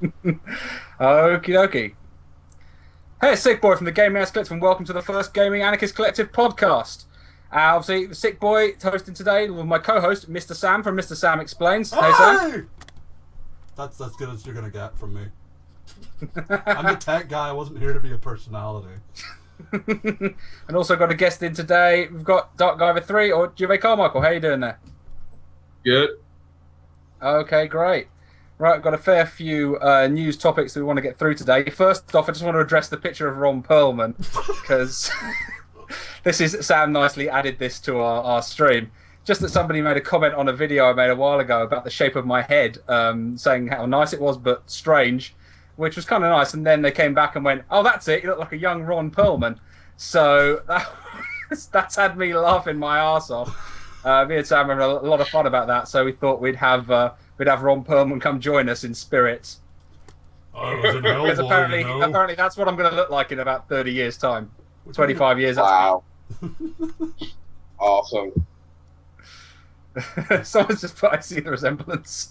Okie dokie. Hey, it's SickBoy from the Gaming Anarchist Collective, and welcome to the first Gaming Anarchist Collective podcast. Obviously, SickBoy hosting today with my co-host, Mr Sam from Mr Sam Explains. Hey, Sam. That's as good as you're gonna get from me. I'm the tech guy. I wasn't here to be a personality. And also got a guest in today. We've got Dark Guy 3 or Juvae Carmichael. How you doing there? Good. Okay, great. Right, got a fair few news topics that we want to get through today. First off, I just want to address the picture of Ron Perlman, because this is Sam nicely added this to our stream. Just that somebody made a comment on a video I made a while ago about the shape of my head, saying how nice it was but strange, which was kind of nice. And then they came back and went, "Oh, that's it. You look like a young Ron Perlman." So that's had me laughing my arse off. Me and Sam having a lot of fun about that. So we thought we'd have Ron Perlman come join us in spirit. Because apparently that's what I'm going to look like in about 30 years' time. 25 years. Wow. Awesome. Someone's just put, "I see the resemblance."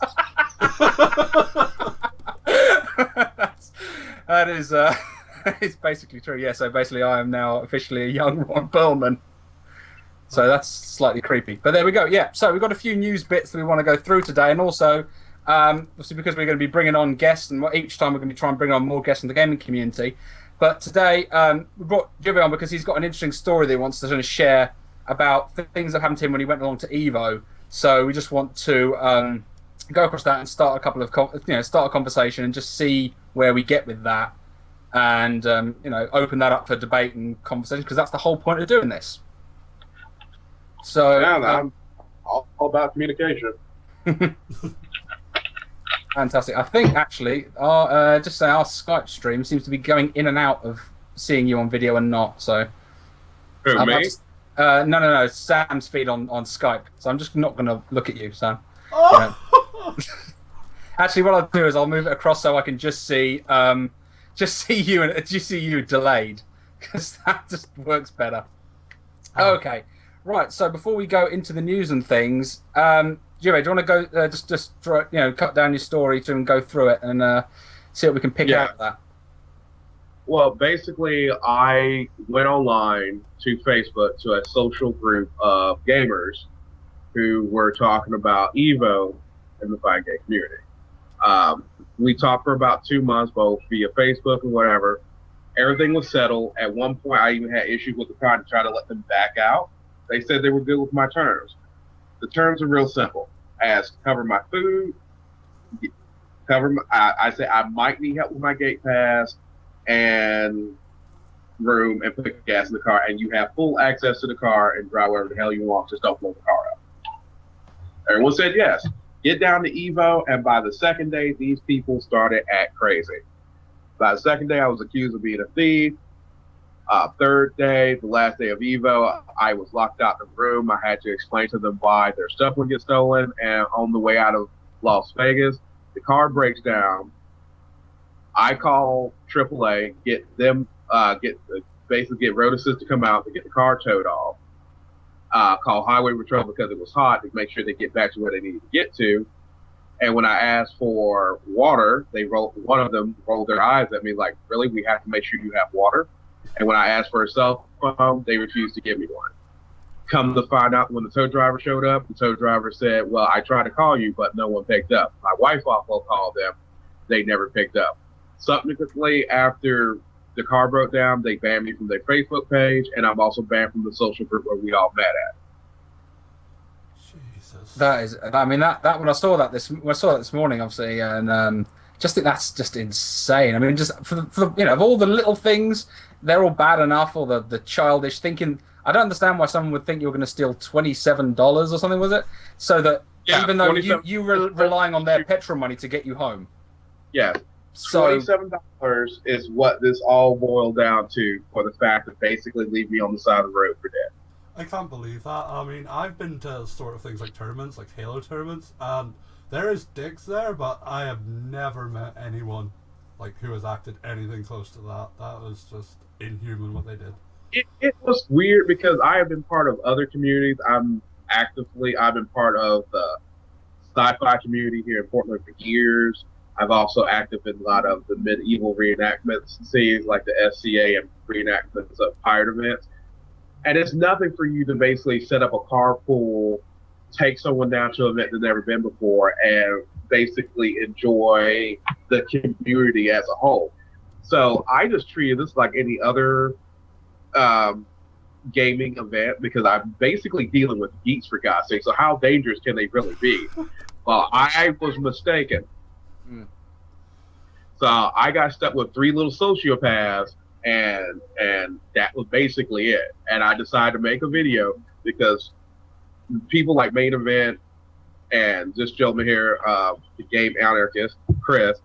that is basically true. Yeah, so basically I am now officially a young Ron Perlman. So that's slightly creepy. But there we go. Yeah, so we've got a few news bits that we want to go through today. And also, obviously because we're going to be bringing on guests, and each time we're going to be trying to bring on more guests in the gaming community. But today, we brought Juvae on because he's got an interesting story that he wants to sort of share about things that happened to him when he went along to Evo. So we just want to go across that and start a couple of start a conversation and just see where we get with that, and open that up for debate and conversation, because that's the whole point of doing this. So yeah, I'm all about communication. Fantastic. I think actually our Skype stream seems to be going in and out of seeing you on video and not. So Who, me? No. Sam's feed on Skype. So I'm just not going to look at you, Sam. Actually, what I'll do is I'll move it across so I can just see you and just see you delayed, because that just works better. Okay, right. So before we go into the news and things, Juvae, do you want to go just cut down your story and go through it and see what we can pick out of that? Well, basically, I went online to Facebook to a social group of gamers who were talking about Evo in the fighting game community. We talked for about 2 months, both via Facebook and whatever. Everything was settled. At one point, I even had issues with the crowd to try to let them back out. They said they were good with my terms. The terms are real simple. As cover my food, I say I might need help with my gate pass and room, and put gas in the car, and you have full access to the car and drive wherever the hell you want. Just don't blow the car up. Everyone said yes. Get down to Evo, and by the second day, these people started act crazy. By the second day, I was accused of being a thief. Third day, the last day of Evo, I was locked out in the room. I had to explain to them why their stuff would get stolen, and on the way out of Las Vegas, the car breaks down. I call AAA, get road assist to come out to get the car towed off. Call Highway Patrol because it was hot to make sure they get back to where they needed to get to. And when I asked for water, one of them rolled their eyes at me like, "Really? We have to make sure you have water?" And when I asked for a cell phone, they refused to give me one. Come to find out, when the tow driver showed up, the tow driver said, "Well, I tried to call you, but no one picked up." My wife also called them. They never picked up. Subsequently, after the car broke down, they banned me from their Facebook page, and I'm also banned from the social group where we all met at. Jesus. That is, I mean, that when I saw that this morning, obviously, and just think that's just insane. I mean, just for the of all the little things, they're all bad enough, or the childish thinking. I don't understand why someone would think you were going to steal $27 or something, was it? So that even though you were relying on their petrol money to get you home. Yeah. So $27 is what this all boiled down to, for the fact that basically leave me on the side of the road for dead. I can't believe that. I mean, I've been to sort of things like tournaments, like Halo tournaments, and there is dicks there, but I have never met anyone who has acted anything close to that. That was just inhuman what they did. It was weird because I have been part of other communities. I've been part of the sci-fi community here in Portland for years. I've also acted in a lot of the medieval reenactments scenes, like the SCA and reenactments of pirate events. And it's nothing for you to basically set up a carpool, take someone down to an event they've never been before, and basically enjoy the community as a whole. So I just treated this like any other gaming event, because I'm basically dealing with geeks, for God's sake. So how dangerous can they really be? Well, I was mistaken. So I got stuck with 3 little sociopaths, and that was basically it. And I decided to make a video because people like Main Event and this gentleman here, the Game Anarchist, Chris,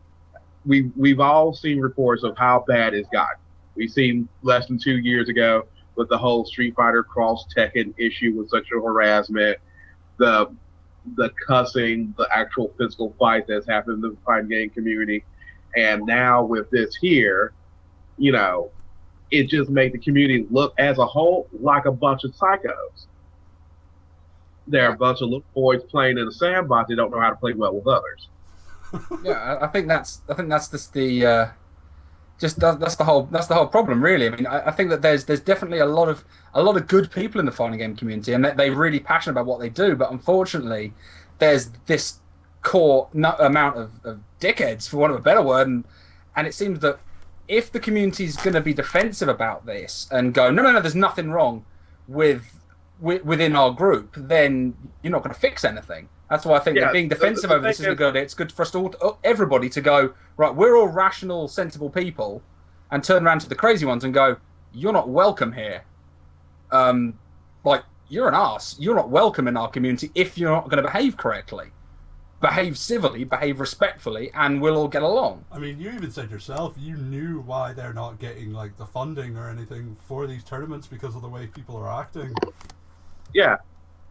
we've all seen reports of how bad it's gotten. We've seen less than 2 years ago with the whole Street Fighter Cross Tekken issue with sexual harassment, the cussing, the actual physical fight that's happened in the fighting game community. And now with this here, you know, it just made the community look as a whole like a bunch of psychos. They're a bunch of little boys playing in a sandbox. They don't know how to play well with others. Yeah, I think that's just the that's the whole problem, really. I mean, I think that there's definitely a lot of good people in the fighting game community, and they're really passionate about what they do. But unfortunately, there's this core amount of dickheads, for want of a better word, and it seems that if the community is going to be defensive about this and go, no, there's nothing wrong within our group, then you're not going to fix anything. That's why I think that being defensive over this is a good idea. It's good for us to everybody to go, right, we're all rational, sensible people, and turn around to the crazy ones and go, you're not welcome here. Like, you're an arse. You're not welcome in our community if you're not going to behave correctly. Behave civilly, behave respectfully, and we'll all get along. I mean, you even said yourself, you knew why they're not getting like the funding or anything for these tournaments because of the way people are acting. Yeah.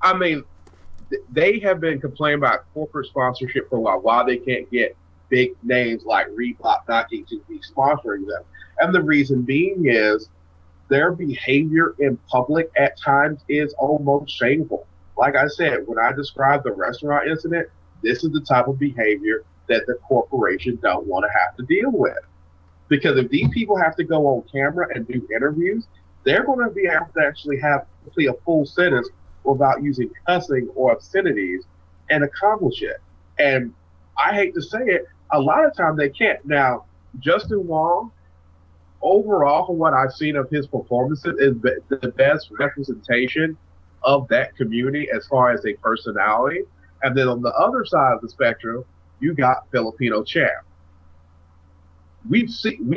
I mean, they have been complaining about corporate sponsorship for a while, why they can't get big names like Reebok, Nike to be sponsoring them. And the reason being is their behavior in public at times is almost shameful. Like I said, when I described the restaurant incident, this is the type of behavior that the corporation don't want to have to deal with. Because if these people have to go on camera and do interviews, they're going to be able to actually have a full sentence without using cussing or obscenities and accomplish it. And I hate to say it, a lot of times they can't. Now, Justin Wong, overall, from what I've seen of his performances, is the best representation of that community as far as a personality. And then on the other side of the spectrum, you got Filipino Champ. We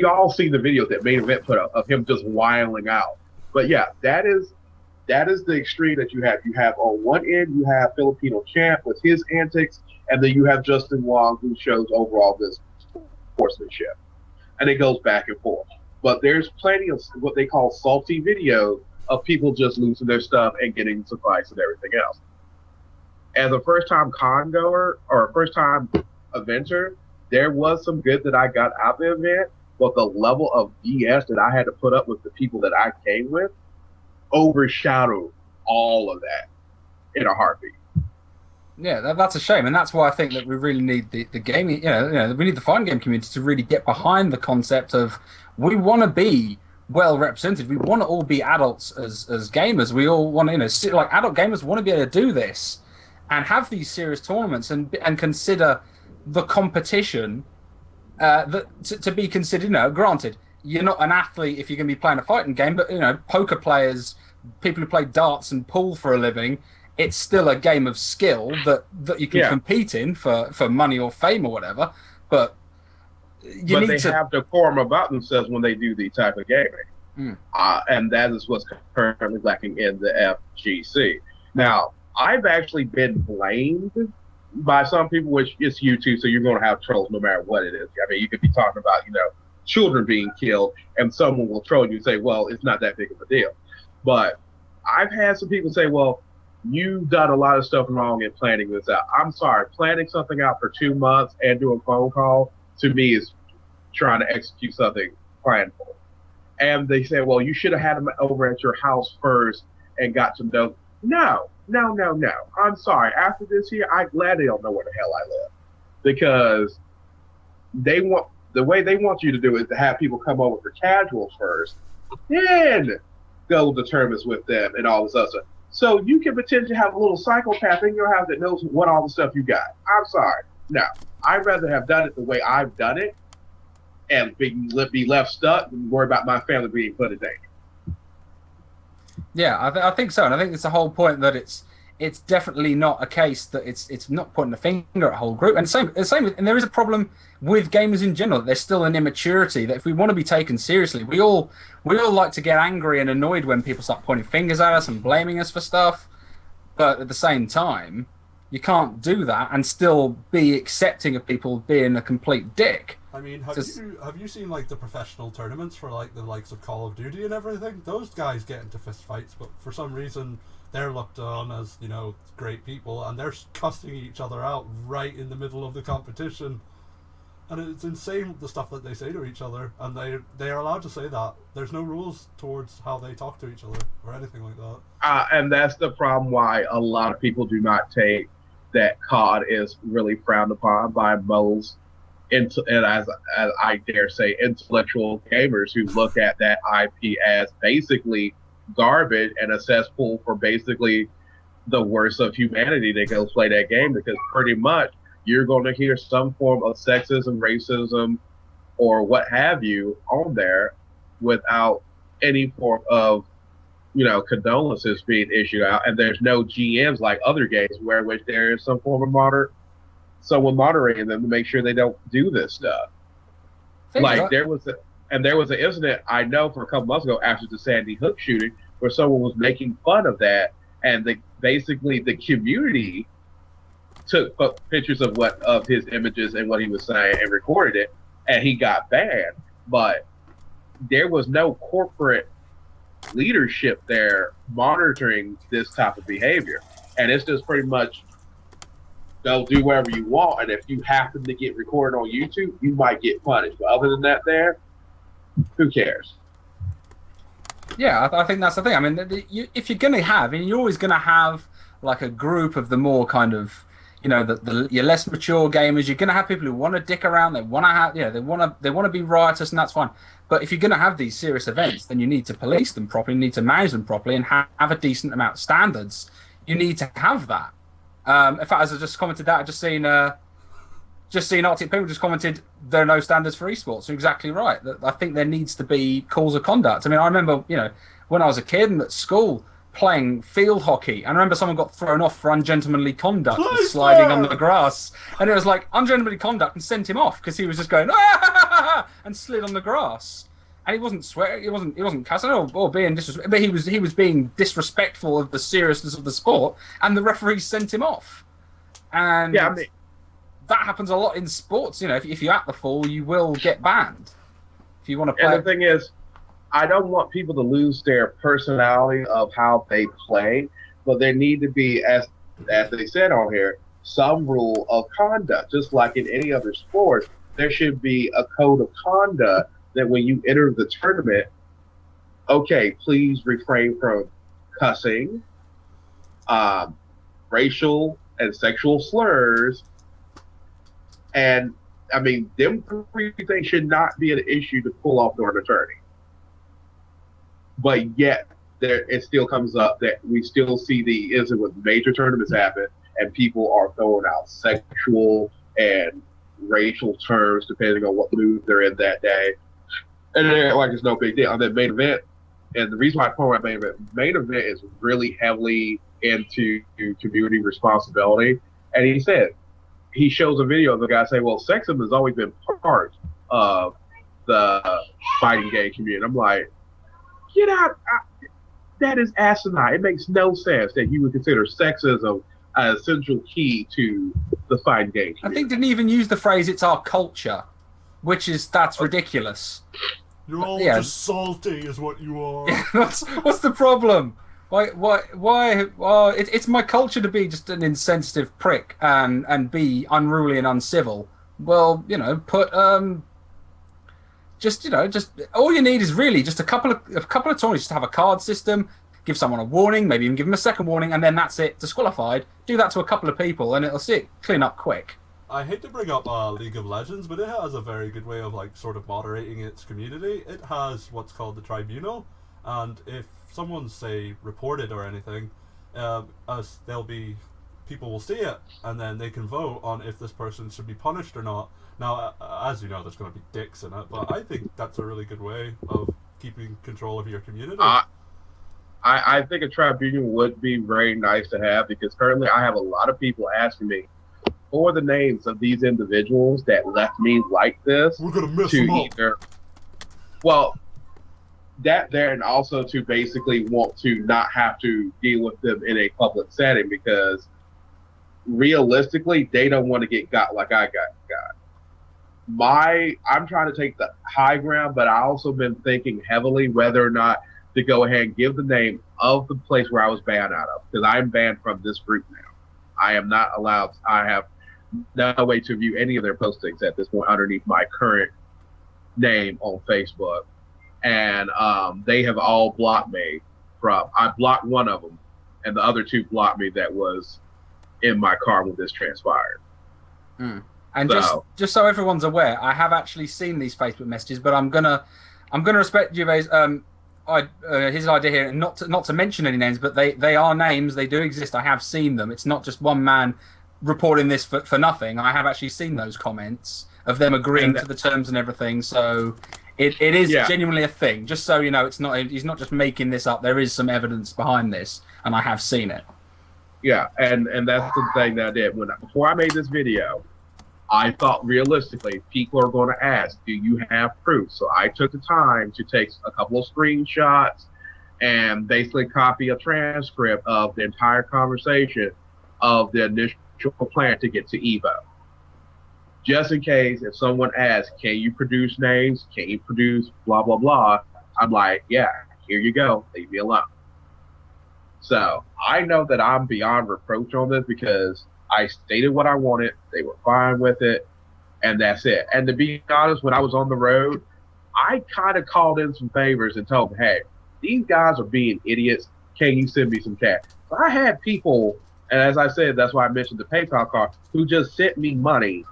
all seen the videos that Main Event put up of him just wiling out. But yeah, that is the extreme that you have. You have on one end, you have Filipino Champ with his antics, and then you have Justin Wong, who shows overall this sportsmanship. And it goes back and forth. But there's plenty of what they call salty videos of people just losing their stuff and getting into fights and everything else. As a first-time con goer or a first-time eventer, there was some good that I got out of the event, but the level of BS that I had to put up with the people that I came with overshadowed all of that in a heartbeat. Yeah, that's a shame, and that's why I think that we really need the gaming. We need the fighting game community to really get behind the concept of we want to be well represented. We want to all be adults as gamers. We all want to, like adult gamers want to be able to do this and have these serious tournaments and consider the competition to be considered. Granted, you're not an athlete if you're going to be playing a fighting game, but poker players, people who play darts and pool for a living, it's still a game of skill that you can compete in for money or fame or whatever. But they have decorum about themselves when they do the type of gaming, and that is what's currently lacking in the FGC. Now, I've actually been blamed by some people, which is YouTube, so you're going to have trolls no matter what it is. I mean, you could be talking about, children being killed, and someone will troll you and say, well, it's not that big of a deal. But I've had some people say, well, you've done a lot of stuff wrong in planning this out. I'm sorry, planning something out for 2 months and doing a phone call, to me, is trying to execute something planned for. And they say, well, you should have had them over at your house first and got to know. No. I'm sorry. After this here, I'm glad they don't know where the hell I live. Because the way they want you to do it is to have people come over for casuals first, then go to tournaments with them and all this other stuff. So you can potentially have a little psychopath in your house that knows what all the stuff you got. I'm sorry. No, I'd rather have done it the way I've done it and be left stuck than worry about my family being put in danger. Yeah, I think so, and I think it's the whole point that it's definitely not a case that it's not pointing the finger at a whole group. And and there is a problem with gamers in general. There's still an immaturity that if we want to be taken seriously, we all like to get angry and annoyed when people start pointing fingers at us and blaming us for stuff. But at the same time, you can't do that and still be accepting of people being a complete dick. I mean, have you seen like the professional tournaments for like the likes of Call of Duty and everything? Those guys get into fist fights, but for some reason they're looked on as, you know, great people, and they're cussing each other out right in the middle of the competition. And it's insane the stuff that they say to each other, and they are allowed to say that. There's no rules towards how they talk to each other or anything like that. And that's the problem why a lot of people do not take that COD is really frowned upon by most, and as I dare say, intellectual gamers who look at that IP as basically garbage and a cesspool for basically the worst of humanity that goes play that game, because pretty much you're going to hear some form of sexism, racism, or what have you on there without any form of, you know, condolences being issued out. And there's no GMs like other games where which there is some form of someone moderating them to make sure they don't do this stuff. Like there was an incident I know for a couple months ago after the Sandy Hook shooting where someone was making fun of that, and basically the community took pictures of his images and what he was saying and recorded it, and he got banned. But there was no corporate leadership there monitoring this type of behavior, and it's just pretty much they'll do whatever you want, and if you happen to get recorded on YouTube, you might get punished. But other than that, who cares? Yeah, I think that's the thing. I mean, if you're going to have, and you're always going to have like a group of the more kind of, you know, your less mature gamers. You're going to have people who want to dick around. They want to have, you know, they want to be riotous, and that's fine. But if you're going to have these serious events, then you need to police them properly. You need to manage them properly, and have a decent amount of standards. You need to have that. In fact, as I just commented that, I just seen Arctic People just commented there are no standards for esports. You're exactly right. I think there needs to be calls of conduct. I mean, I remember, you know, when I was a kid and at school playing field hockey, and I remember someone got thrown off for ungentlemanly conduct for sliding on the grass, and it was like ungentlemanly conduct, and sent him off because he was just going and slid on the grass. And he wasn't swearing, he wasn't cussing or being disrespectful, but he was being disrespectful of the seriousness of the sport, and the referee sent him off. And yeah, I mean, that happens a lot in sports. You know, if you act the fool, you will get banned. If you want to play. And the thing is, I don't want people to lose their personality of how they play, but there need to be, as they said on here, some rule of conduct. Just like in any other sport, there should be a code of conduct that when you enter the tournament, okay, please refrain from cussing, racial and sexual slurs, and I mean, them three things should not be an issue to pull off during the tourney. But yet, it still comes up that we still see the incident with major tournaments happen, and people are throwing out sexual and racial terms depending on what mood they're in that day. And they're like it's no big deal. On that main event, and the reason why I point out main event is really heavily into community responsibility. And he shows a video of the guy saying, well, sexism has always been part of the fighting game community. I'm like, get out. That is asinine. It makes no sense that you would consider sexism an essential key to the fighting game community. I think didn't even use the phrase, it's our culture, that's ridiculous. You're all just salty is what you are. Yeah, what's the problem? Why? It's my culture to be just an insensitive prick and be unruly and uncivil. Well, you know, just all you need is really just a couple of tournaments, just have a card system, give someone a warning, maybe even give them a second warning, and then that's it, disqualified. Do that to a couple of people, and it'll see it clean up quick. I hate to bring up League of Legends, but it has a very good way of like sort of moderating its community. It has what's called the tribunal, and if someone's say reported or anything, as there'll be people will see it, and then they can vote on if this person should be punished or not. Now, as you know, there's going to be dicks in it, but I think that's a really good way of keeping control of your community. I think a tribunal would be very nice to have, because currently I have a lot of people asking me for the names of these individuals that left me like this. We're going to miss to them either, well, that there, and also to basically want to not have to deal with them in a public setting, because realistically, they don't want to get got like I got. I'm trying to take the high ground, but I also been thinking heavily whether or not to go ahead and give the name of the place where I was banned out of, because I'm banned from this group now. I am not allowed. I have no way to view any of their postings at this point underneath my current name on Facebook, and they have all blocked me from. I blocked one of them, and the other two blocked me that was in my car when this transpired. And just so everyone's aware, I have actually seen these Facebook messages, but I'm gonna respect Juvae's his idea here, and not to mention any names, but they are names. They do exist. I have seen them. It's not just one man reporting this for nothing. I have actually seen those comments of them agreeing to the terms and everything. So it is genuinely a thing. Just so you know, he's not just making this up. There is some evidence behind this, and I have seen it. Yeah, and that's the thing that I did before I made this video. I thought realistically people are going to ask, do you have proof? So I took the time to take a couple of screenshots and basically copy a transcript of the entire conversation of the initial plan to get to Evo. Just in case if someone asks, can you produce names? Can you produce blah, blah, blah? I'm like, yeah, here you go. Leave me alone. So I know that I'm beyond reproach on this, because I stated what I wanted. They were fine with it, and that's it. And to be honest, when I was on the road, I kind of called in some favors and told them, hey, these guys are being idiots. Can you send me some cash? So I had people, and as I said, that's why I mentioned the PayPal card, who just sent me money,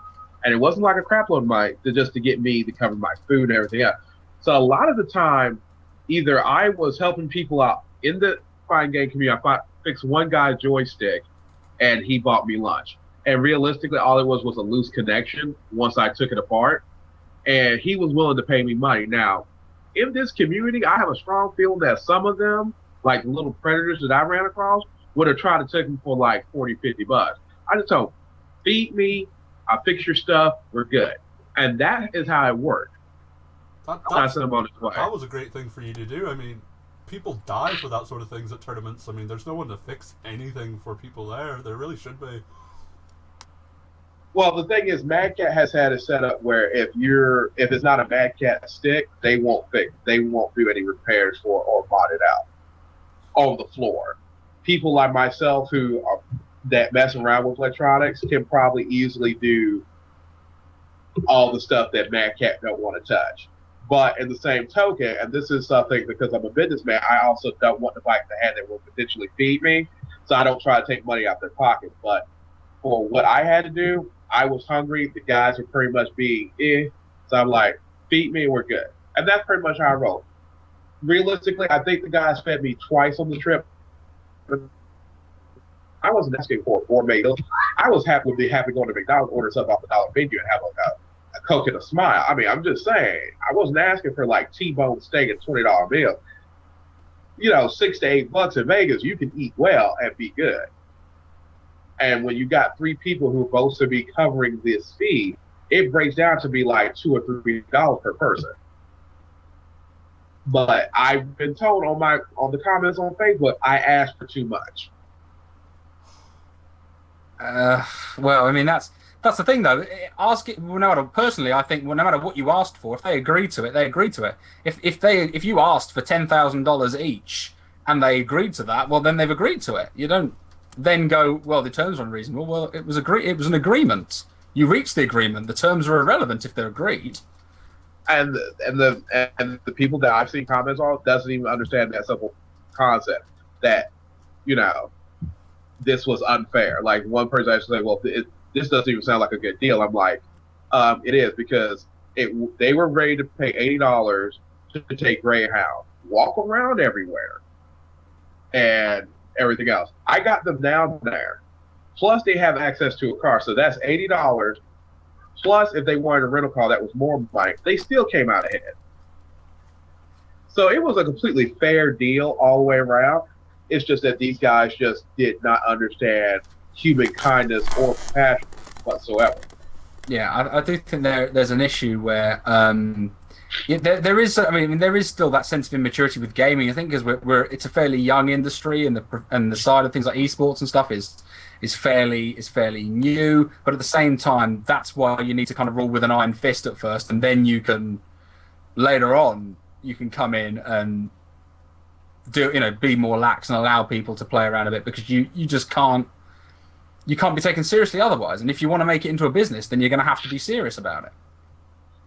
and it wasn't like a crap load of money, just to get me to cover my food and everything else. So a lot of the time, either I was helping people out in the fine game community. I fixed one guy's joystick, and he bought me lunch. And realistically, all it was a loose connection once I took it apart. And he was willing to pay me money. Now, in this community, I have a strong feeling that some of them, like little predators that I ran across, would have tried to take them for like 40, 50 bucks. I just told them, feed me, I'll fix your stuff, we're good. And that is how it worked. That was a great thing for you to do. I mean, people die for that sort of things at tournaments. I mean, there's no one to fix anything for people there. There really should be. Well, the thing is, Mad Cat has had it set up where if it's not a Mad Cat stick, they won't fix. They won't do any repairs for or mod it out on the floor. People like myself that mess around with electronics can probably easily do all the stuff that Mad Cat don't want to touch. But in the same token, and this is something because I'm a businessman, I also don't want to bite the hand that will potentially feed me. So I don't try to take money out their pocket. But for what I had to do, I was hungry. The guys were pretty much being So I'm like, feed me and we're good. And that's pretty much how I roll. Realistically, I think the guys fed me twice on the trip. I wasn't asking for a gourmet meal. I was happy to go to McDonald's, order something off the dollar menu, and have a Coke and a smile. I mean, I'm just saying, I wasn't asking for like T-bone steak and $20 meal. You know, $6 to $8 in Vegas, you can eat well and be good. And when you got three people who are supposed to be covering this fee, it breaks down to be like $2 or $3 per person. But I've been told on the comments on Facebook, I asked for too much. Well, I mean, that's the thing, though. Personally, I think no matter what you asked for, if they agree to it, they agree to it. If you asked for $10,000 each and they agreed to that, well, then they've agreed to it. You don't then go, well, the terms are unreasonable. Well, it was an agreement. You reached the agreement. The terms are irrelevant if they're agreed. And the people that I've seen comments on doesn't even understand that simple concept that, you know, this was unfair. Like one person actually said, well, this doesn't even sound like a good deal. I'm like, it is, because they were ready to pay $80 to take Greyhound, walk around everywhere, and everything else. I got them down there. Plus, they have access to a car, so that's $80. Plus, if they wanted a rental car that was more money, they still came out ahead. So it was a completely fair deal all the way around. It's just that these guys just did not understand human kindness or compassion whatsoever. Yeah, I do think there's an issue where there is. I mean, there is still that sense of immaturity with gaming. I think because it's a fairly young industry, and the side of things like esports and stuff is fairly new. But at the same time, that's why you need to kind of rule with an iron fist at first, and then you can later on you can come in and be more lax and allow people to play around a bit, because you just can't. You can't be taken seriously otherwise. And if you want to make it into a business, then you're going to have to be serious about it.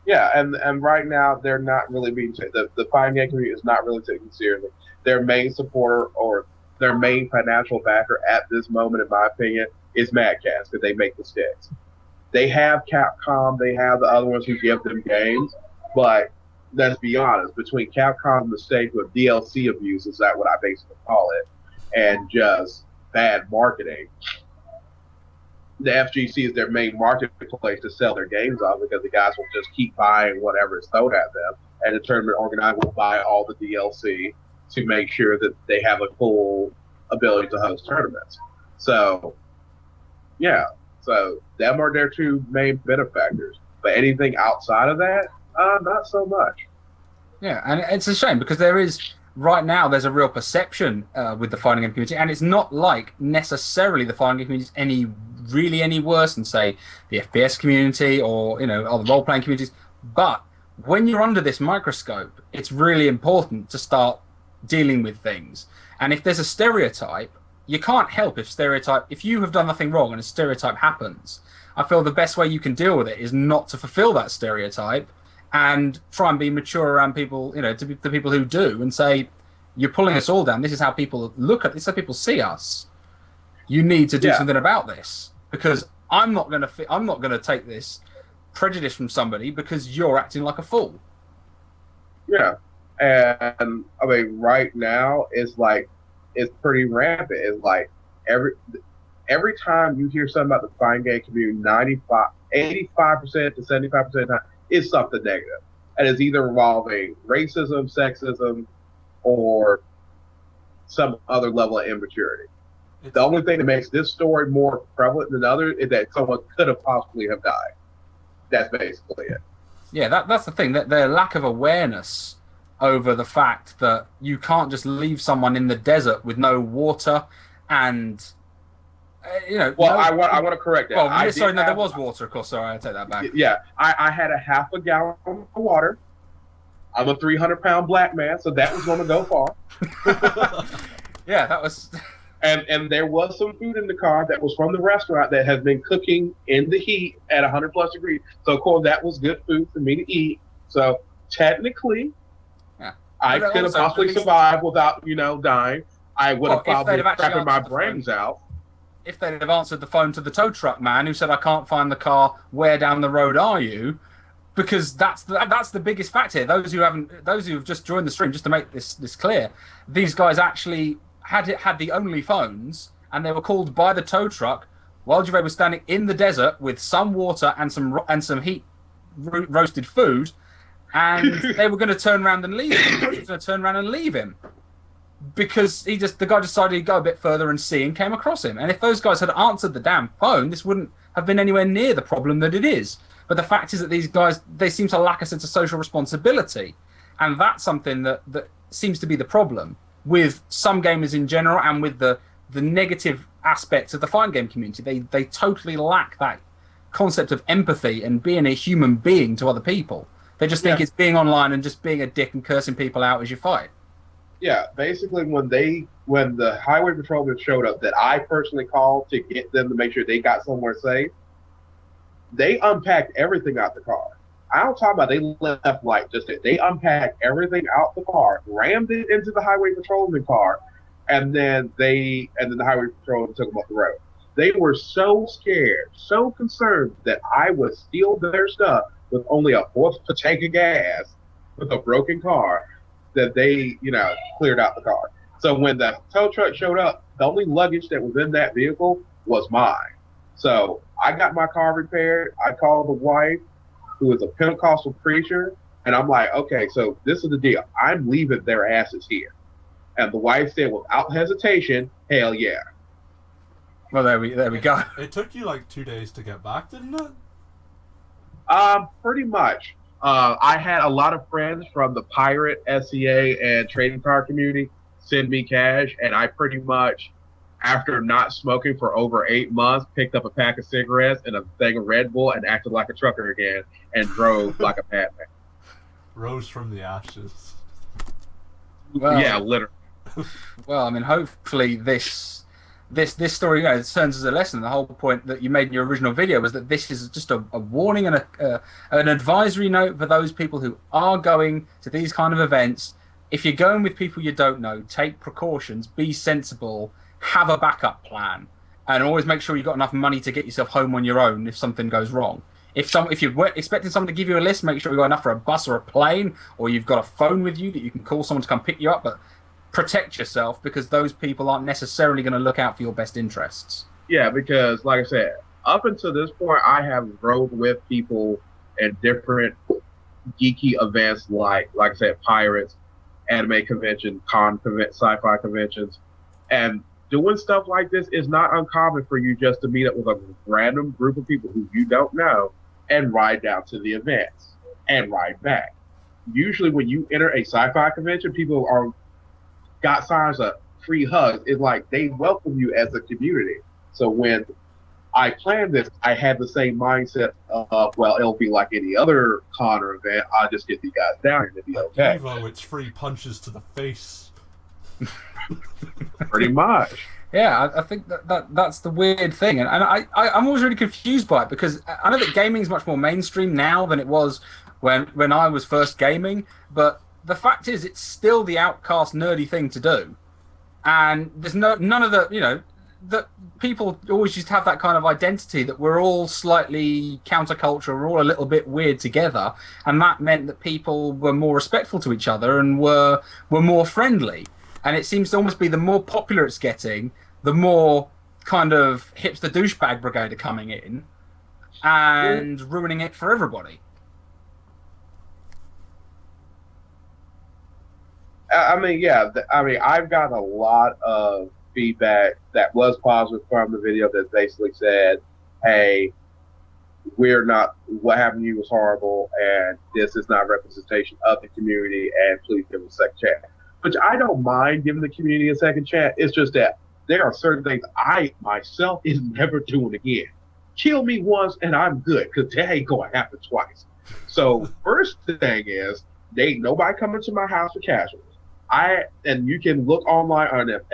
Yeah, and right now they're not really being the fighting game community is not really taken seriously. Their main supporter or their main financial backer at this moment, in my opinion, is Madcast, because they make the sticks. They have Capcom, they have the other ones who give them games, but let's be honest, between Capcom's mistake with DLC abuse, is that what I basically call it, and just bad marketing, the FGC is their main marketplace to sell their games on, because the guys will just keep buying whatever is thrown at them, and the tournament organizer will buy all the DLC to make sure that they have a full ability to host tournaments. So, yeah, so them are their two main benefactors. But anything outside of that, not so much. Yeah, and it's a shame, because right now there's a real perception with the fighting game community, and it's not like necessarily the fighting game community is any worse than, say, the FPS community or other role-playing communities. But when you're under this microscope, it's really important to start dealing with things. And if there's a stereotype, you can't help if you have done nothing wrong and a stereotype happens. I feel the best way you can deal with it is not to fulfill that stereotype and try and be mature around people, to the people who do, and say, you're pulling us all down. This is how people look at this, how people see us. You need to do something about this, because I'm not going to take this prejudice from somebody because you're acting like a fool. Yeah, and I mean, right now it's pretty rampant. It's like every time you hear something about the fighting game community, 85% to 75% of the time, is something negative, and it's either involving racism, sexism, or some other level of immaturity. The only thing that makes this story more prevalent than others is that someone could have possibly have died. That's basically it. Yeah, that's the thing, that their lack of awareness over the fact that you can't just leave someone in the desert with no water and Well, I want to correct that. Well, there was water, of course. Sorry, I take that back. Yeah, I had a half a gallon of water. I'm a 300-pound black man, so that was going to go far. Yeah, that was. And there was some food in the car that was from the restaurant that has been cooking in the heat at 100+ degrees. So, of course, that was good food for me to eat. So, technically, I could have possibly survived without, dying. I would have probably crapping my brains out. If they'd have answered the phone to the tow truck man who said, "I can't find the car. Where down the road are you?" Because that's the biggest fact here. Those who have just joined the stream, just to make this clear, these guys actually had the only phones, and they were called by the tow truck while Juvae was standing in the desert with some water and some heat roasted food, and they were going to turn around and leave him. Because the guy decided to go a bit further and see, and came across him. And if those guys had answered the damn phone, this wouldn't have been anywhere near the problem that it is. But the fact is that these guys, they seem to lack a sense of social responsibility. And that's something that seems to be the problem with some gamers in general, and with the negative aspects of the fighting game community. They totally lack that concept of empathy and being a human being to other people. They just think it's being online and just being a dick and cursing people out as you fight. Yeah, basically when the highway patrolman showed up that I personally called to get them to make sure they got somewhere safe, they unpacked everything out the car. I don't talk about they left like just it. They unpacked everything out the car, rammed it into the highway patrolman car, and then the highway patrolman took them off the road. They were so scared, so concerned that I would steal their stuff with only a fourth of a tank of gas with a broken car that they, cleared out the car. So when the tow truck showed up, the only luggage that was in that vehicle was mine. So I got my car repaired. I called the wife, who is a Pentecostal preacher, and I'm like, okay, so this is the deal. I'm leaving their asses here. And the wife said, without hesitation, hell yeah. Well, there we go. It took you like 2 days to get back, didn't it? Pretty much. I had a lot of friends from the pirate, SCA, and trading card community send me cash, and I pretty much, after not smoking for over 8 months, picked up a pack of cigarettes and a thing of Red Bull and acted like a trucker again and drove like a madman. Rose from the ashes. Well, yeah, literally. Well, I mean, hopefully this story serves as a lesson. The whole point that you made in your original video was that this is just a warning and an advisory note for those people who are going to these kind of events. If you're going with people you don't know, take precautions, be sensible, have a backup plan, and always make sure you've got enough money to get yourself home on your own if something goes wrong. If you're expecting someone to give you a list, make sure you've got enough for a bus or a plane, or you've got a phone with you that you can call someone to come pick you up, but protect yourself, because those people aren't necessarily going to look out for your best interests. Yeah, because like I said, up until this point, I have rode with people at different geeky events like I said, pirates, anime convention, sci-fi conventions, and doing stuff like this is not uncommon for you just to meet up with a random group of people who you don't know and ride down to the events and ride back. Usually when you enter a sci-fi convention, people got signs of free hugs. It's like they welcome you as a community. So when I planned this, I had the same mindset of, well, it'll be like any other con or event. I'll just get these guys down here to be okay. Evo, it's free punches to the face. Pretty much. Yeah, I think that's the weird thing, and I'm always really confused by it, because I know that gaming is much more mainstream now than it was when I was first gaming, but the fact is it's still the outcast nerdy thing to do, and there's none of the that people always used to have that kind of identity that we're all slightly counterculture, we're all a little bit weird together, and that meant that people were more respectful to each other and were more friendly. And it seems to almost be the more popular it's getting, the more kind of hipster douchebag brigade are coming in and ruining it for everybody. I mean, yeah. I've gotten a lot of feedback that was positive from the video that basically said, hey, what happened to you was horrible, and this is not representation of the community, and please give us a second chance. Which I don't mind giving the community a second chance. It's just that there are certain things I myself is never doing again. Kill me once and I'm good, because that ain't going to happen twice. So first thing is, nobody coming to my house for casuals. And you can look online on the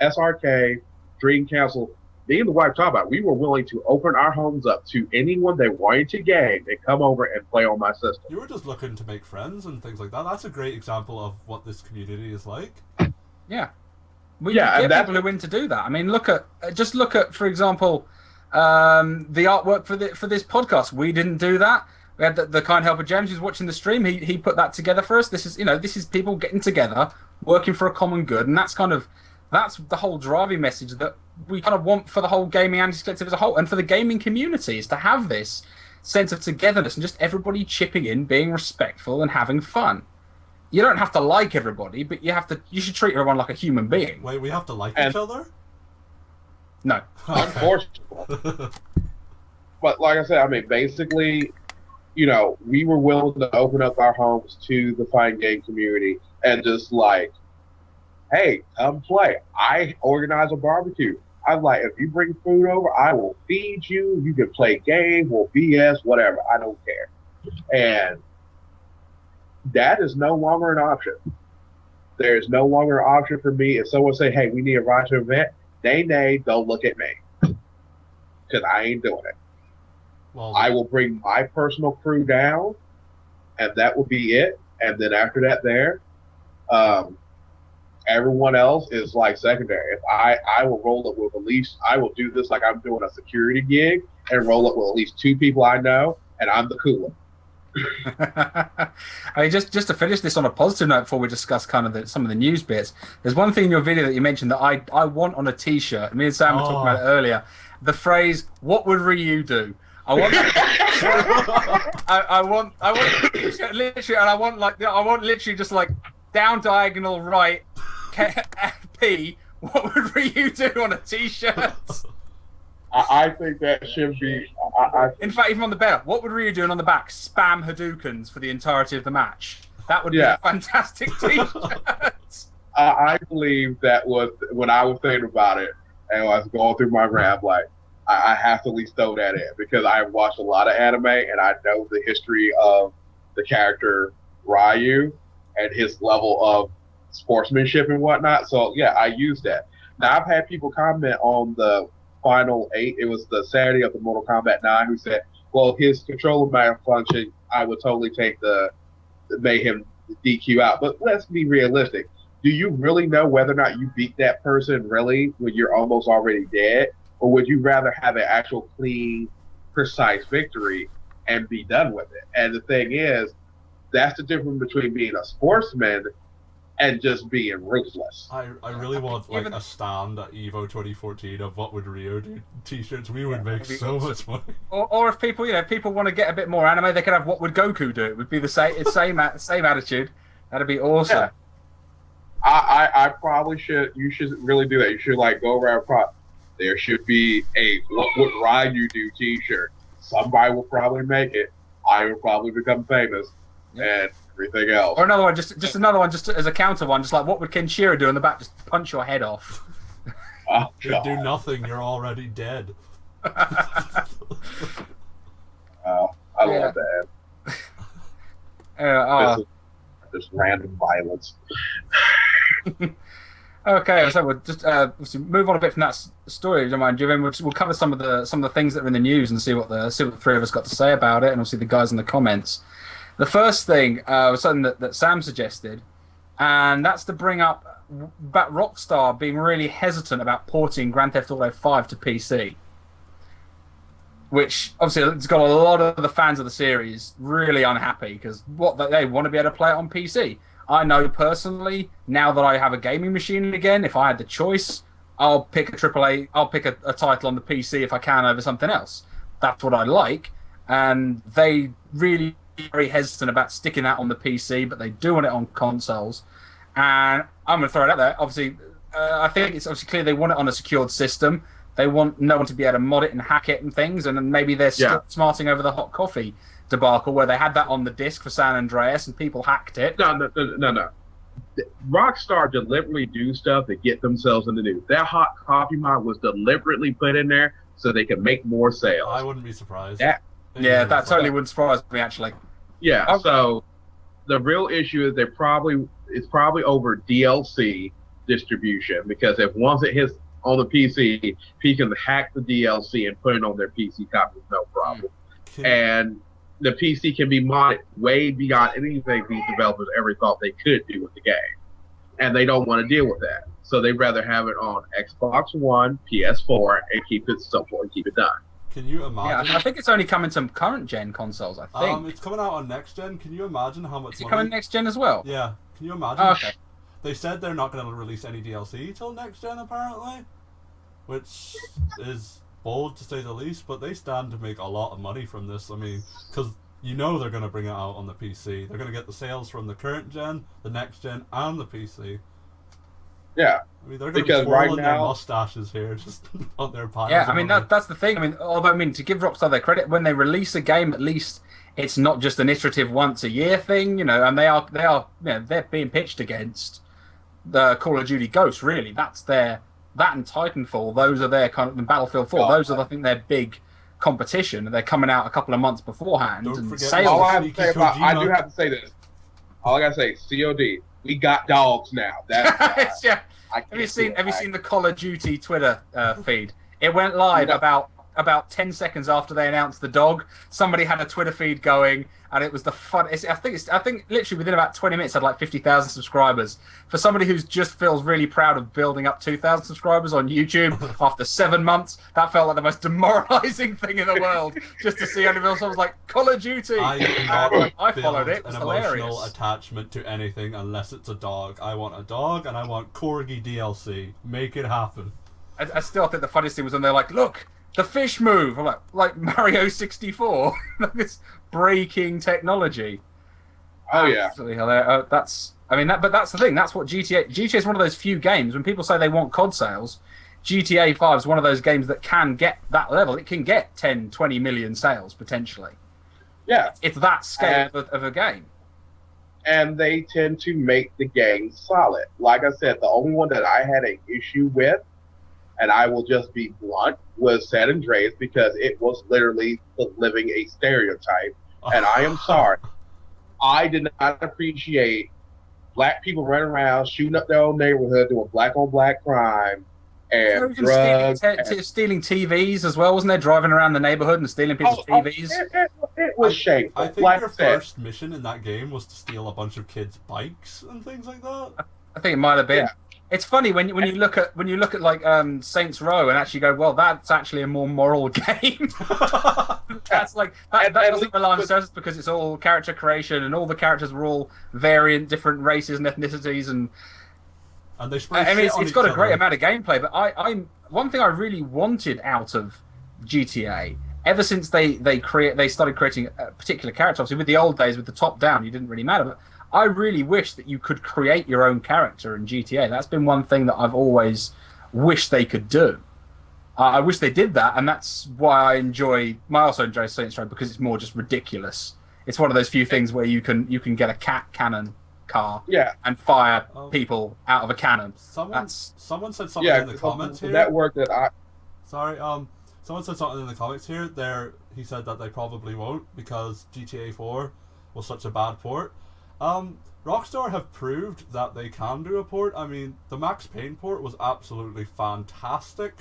SRK, Dream Council. Me and the wife talked about, we were willing to open our homes up to anyone they wanted to game and come over and play on my system. You were just looking to make friends and things like that. That's a great example of what this community is like. Yeah. We get people who win to do that. I mean, look at, for example, the artwork for this podcast. We didn't do that. We had the kind helper James who's watching the stream. He put that together for us. This is people getting together, working for a common good, and that's the whole driving message that we kind of want for the whole Gaming Anarchist Collective as a whole, and for the gaming community, is to have this sense of togetherness and just everybody chipping in, being respectful and having fun. You don't have to like everybody, but you should treat everyone like a human being. Wait, we have to like each other? No. Unfortunately. But like I said, I mean, basically, we were willing to open up our homes to the fighting game community and just like, hey, come play. I organize a barbecue. I'm like, if you bring food over, I will feed you. You can play games, we'll BS, whatever. I don't care. And that is no longer an option. There is no longer an option for me. If someone say, hey, we need a ride to an event, nay, don't look at me. Because I ain't doing it. Well, I will bring my personal crew down, and that will be it. And then after that Everyone else is like secondary. If I will roll up with at least, I will do this like I'm doing a security gig and roll up with at least 2 people I know, and I'm the cooler. I mean, just to finish this on a positive note before we discuss kind of some of the news bits, there's one thing in your video that you mentioned that I want on a t-shirt. Me and Sam were talking about it earlier. The phrase, "What would Ryu do?" I want I want literally, and I want literally just like down diagonal right P. What would Ryu do on a t-shirt? I think that should be. In fact, even on the banner, what would Ryu do? And on the back, spam Hadoukens for the entirety of the match. That would be a fantastic t-shirt. I believe that was when I was thinking about it, and I was going through my rap, like, I have to at least throw that in because I watched a lot of anime and I know the history of the character Ryu and his level of sportsmanship and whatnot. So yeah, I use that. Now I've had people comment on the Final 8. It was the Saturday of the Mortal Kombat 9 who said, well, his controller malfunction, I would totally make him DQ out. But let's be realistic. Do you really know whether or not you beat that person really when you're almost already dead? Or would you rather have an actual clean, precise victory and be done with it? And the thing is, that's the difference between being a sportsman and just being ruthless. I really want like a stand at EVO 2014 of what would Rio do t-shirts. We would make so much money. Or if people, people want to get a bit more anime, they could have what would Goku do. It would be the same attitude. That'd be awesome. Yeah. I probably should. You should really do that. You should like go around. There should be a "What would Ryu do" T-shirt. Somebody will probably make it. I will probably become famous, and everything else. Or another one, just another one, just as a counter one, just like what would Kenshiro do in the back? Just punch your head off. You do nothing. You're already dead. I love that. Just random violence. Okay, so we'll just move on a bit from that story. Don't mind, Juvae. We'll cover some of the things that are in the news and see what the 3 of us got to say about it, and obviously the guys in the comments. The first thing was something that Sam suggested, and that's to bring up about Rockstar being really hesitant about porting Grand Theft Auto 5 to PC, which obviously it's got a lot of the fans of the series really unhappy because they want to be able to play it on PC. I know personally, now that I have a gaming machine again, if I had the choice, I'll pick a AAA, I'll pick a title on the PC if I can over something else. That's what I like. And they really very hesitant about sticking that on the PC, but they do want it on consoles. And I'm going to throw it out there. Obviously, I think it's obviously clear they want it on a secured system. They want no one to be able to mod it and hack it and things. And then maybe they're still smarting over the hot coffee debacle where they had that on the disc for San Andreas and people hacked it. No. Rockstar deliberately do stuff to get themselves in the news. That hot coffee mod was deliberately put in there so they could make more sales. I wouldn't be surprised. That totally wouldn't surprise me, actually. Yeah, okay. So the real issue is it's probably over DLC distribution because if once it hits on the PC, people can hack the DLC and put it on their PC copy with no problem. And the PC can be modded way beyond anything these developers ever thought they could do with the game. And they don't want to deal with that. So they'd rather have it on Xbox One, PS4, and keep it simple and keep it done. Can you imagine? Yeah, I think it's only coming to current gen consoles, I think. It's coming out on next gen. Can you imagine how much money? Is it coming next gen as well? Yeah. Can you imagine? Oh, okay. They said they're not going to release any DLC till next gen, apparently. Which is bold to say the least, but they stand to make a lot of money from this. I mean, because they're going to bring it out on the PC. They're going to get the sales from the current gen, the next gen, and the PC. Yeah. I mean, they're going to be twirling their mustaches here, just on their piles. Yeah, I mean, that's the thing. I mean, to give Rockstar their credit, when they release a game, at least it's not just an iterative once a year thing, and they're being pitched against the Call of Duty Ghosts, really. That and Titanfall, those are their kind of, and Battlefield 4, those are, I think, their big competition. They're coming out a couple of months beforehand. Don't and forget sales. All I have to say I do have to say this. All I gotta say, COD, we got dogs now. That's yeah. Have you seen the Call of Duty Twitter feed? It went live about about 10 seconds after they announced the dog, somebody had a Twitter feed going, and it was the fun. I think literally within about 20 minutes, had like 50,000 subscribers. For somebody who's just feels really proud of building up 2,000 subscribers on YouTube after 7 months, that felt like the most demoralizing thing in the world. Just to see anyone else, I was like, Call of Duty. I followed it. It was an hilarious. Emotional attachment to anything unless it's a dog. I want a dog, and I want Corgi DLC. Make it happen. I still think the funniest thing was when they're like, look, the fish move. I'm like Mario 64. This breaking technology. Oh yeah. Absolutely hilarious. But that's the thing. That's what GTA is one of those few games when people say they want COD sales. GTA 5 is one of those games that can get that level. It can get 10, 20 million sales potentially. Yeah. It's that scale of a game. And they tend to make the game solid. Like I said, the only one that I had an issue with, and I will just be blunt, was San Andreas, because it was literally living a stereotype. And I am sorry. I did not appreciate black people running around, shooting up their own neighborhood, doing black-on-black crime, and drugs. Stealing TVs as well, wasn't there? Driving around the neighborhood and stealing people's TVs. It was shameful. I think your first mission in that game was to steal a bunch of kids' bikes and things like that. I think it might have been. Yeah. It's funny when you look at like Saints Row and actually go, well, that's actually a more moral game. That's like that doesn't rely on service because it's all character creation and all the characters were all variant, different races and ethnicities and they spray I mean, shit on it's got a each great other. amount of gameplay. But I one thing I really wanted out of GTA ever since they started creating a particular character. Obviously, with the old days with the top down, you didn't really matter. But I really wish that you could create your own character in GTA. That's been one thing that I've always wished they could do. I wish they did that, and that's why I also enjoy Saints Row because it's more just ridiculous. It's one of those few things where you can get a cat cannon car and fire people out of a cannon. Someone said something in the comments here. Network that I Sorry, someone said something in the comments here. He said that they probably won't because GTA 4 was such a bad port. Rockstar have proved that they can do a port. I mean, the Max Payne port was absolutely fantastic.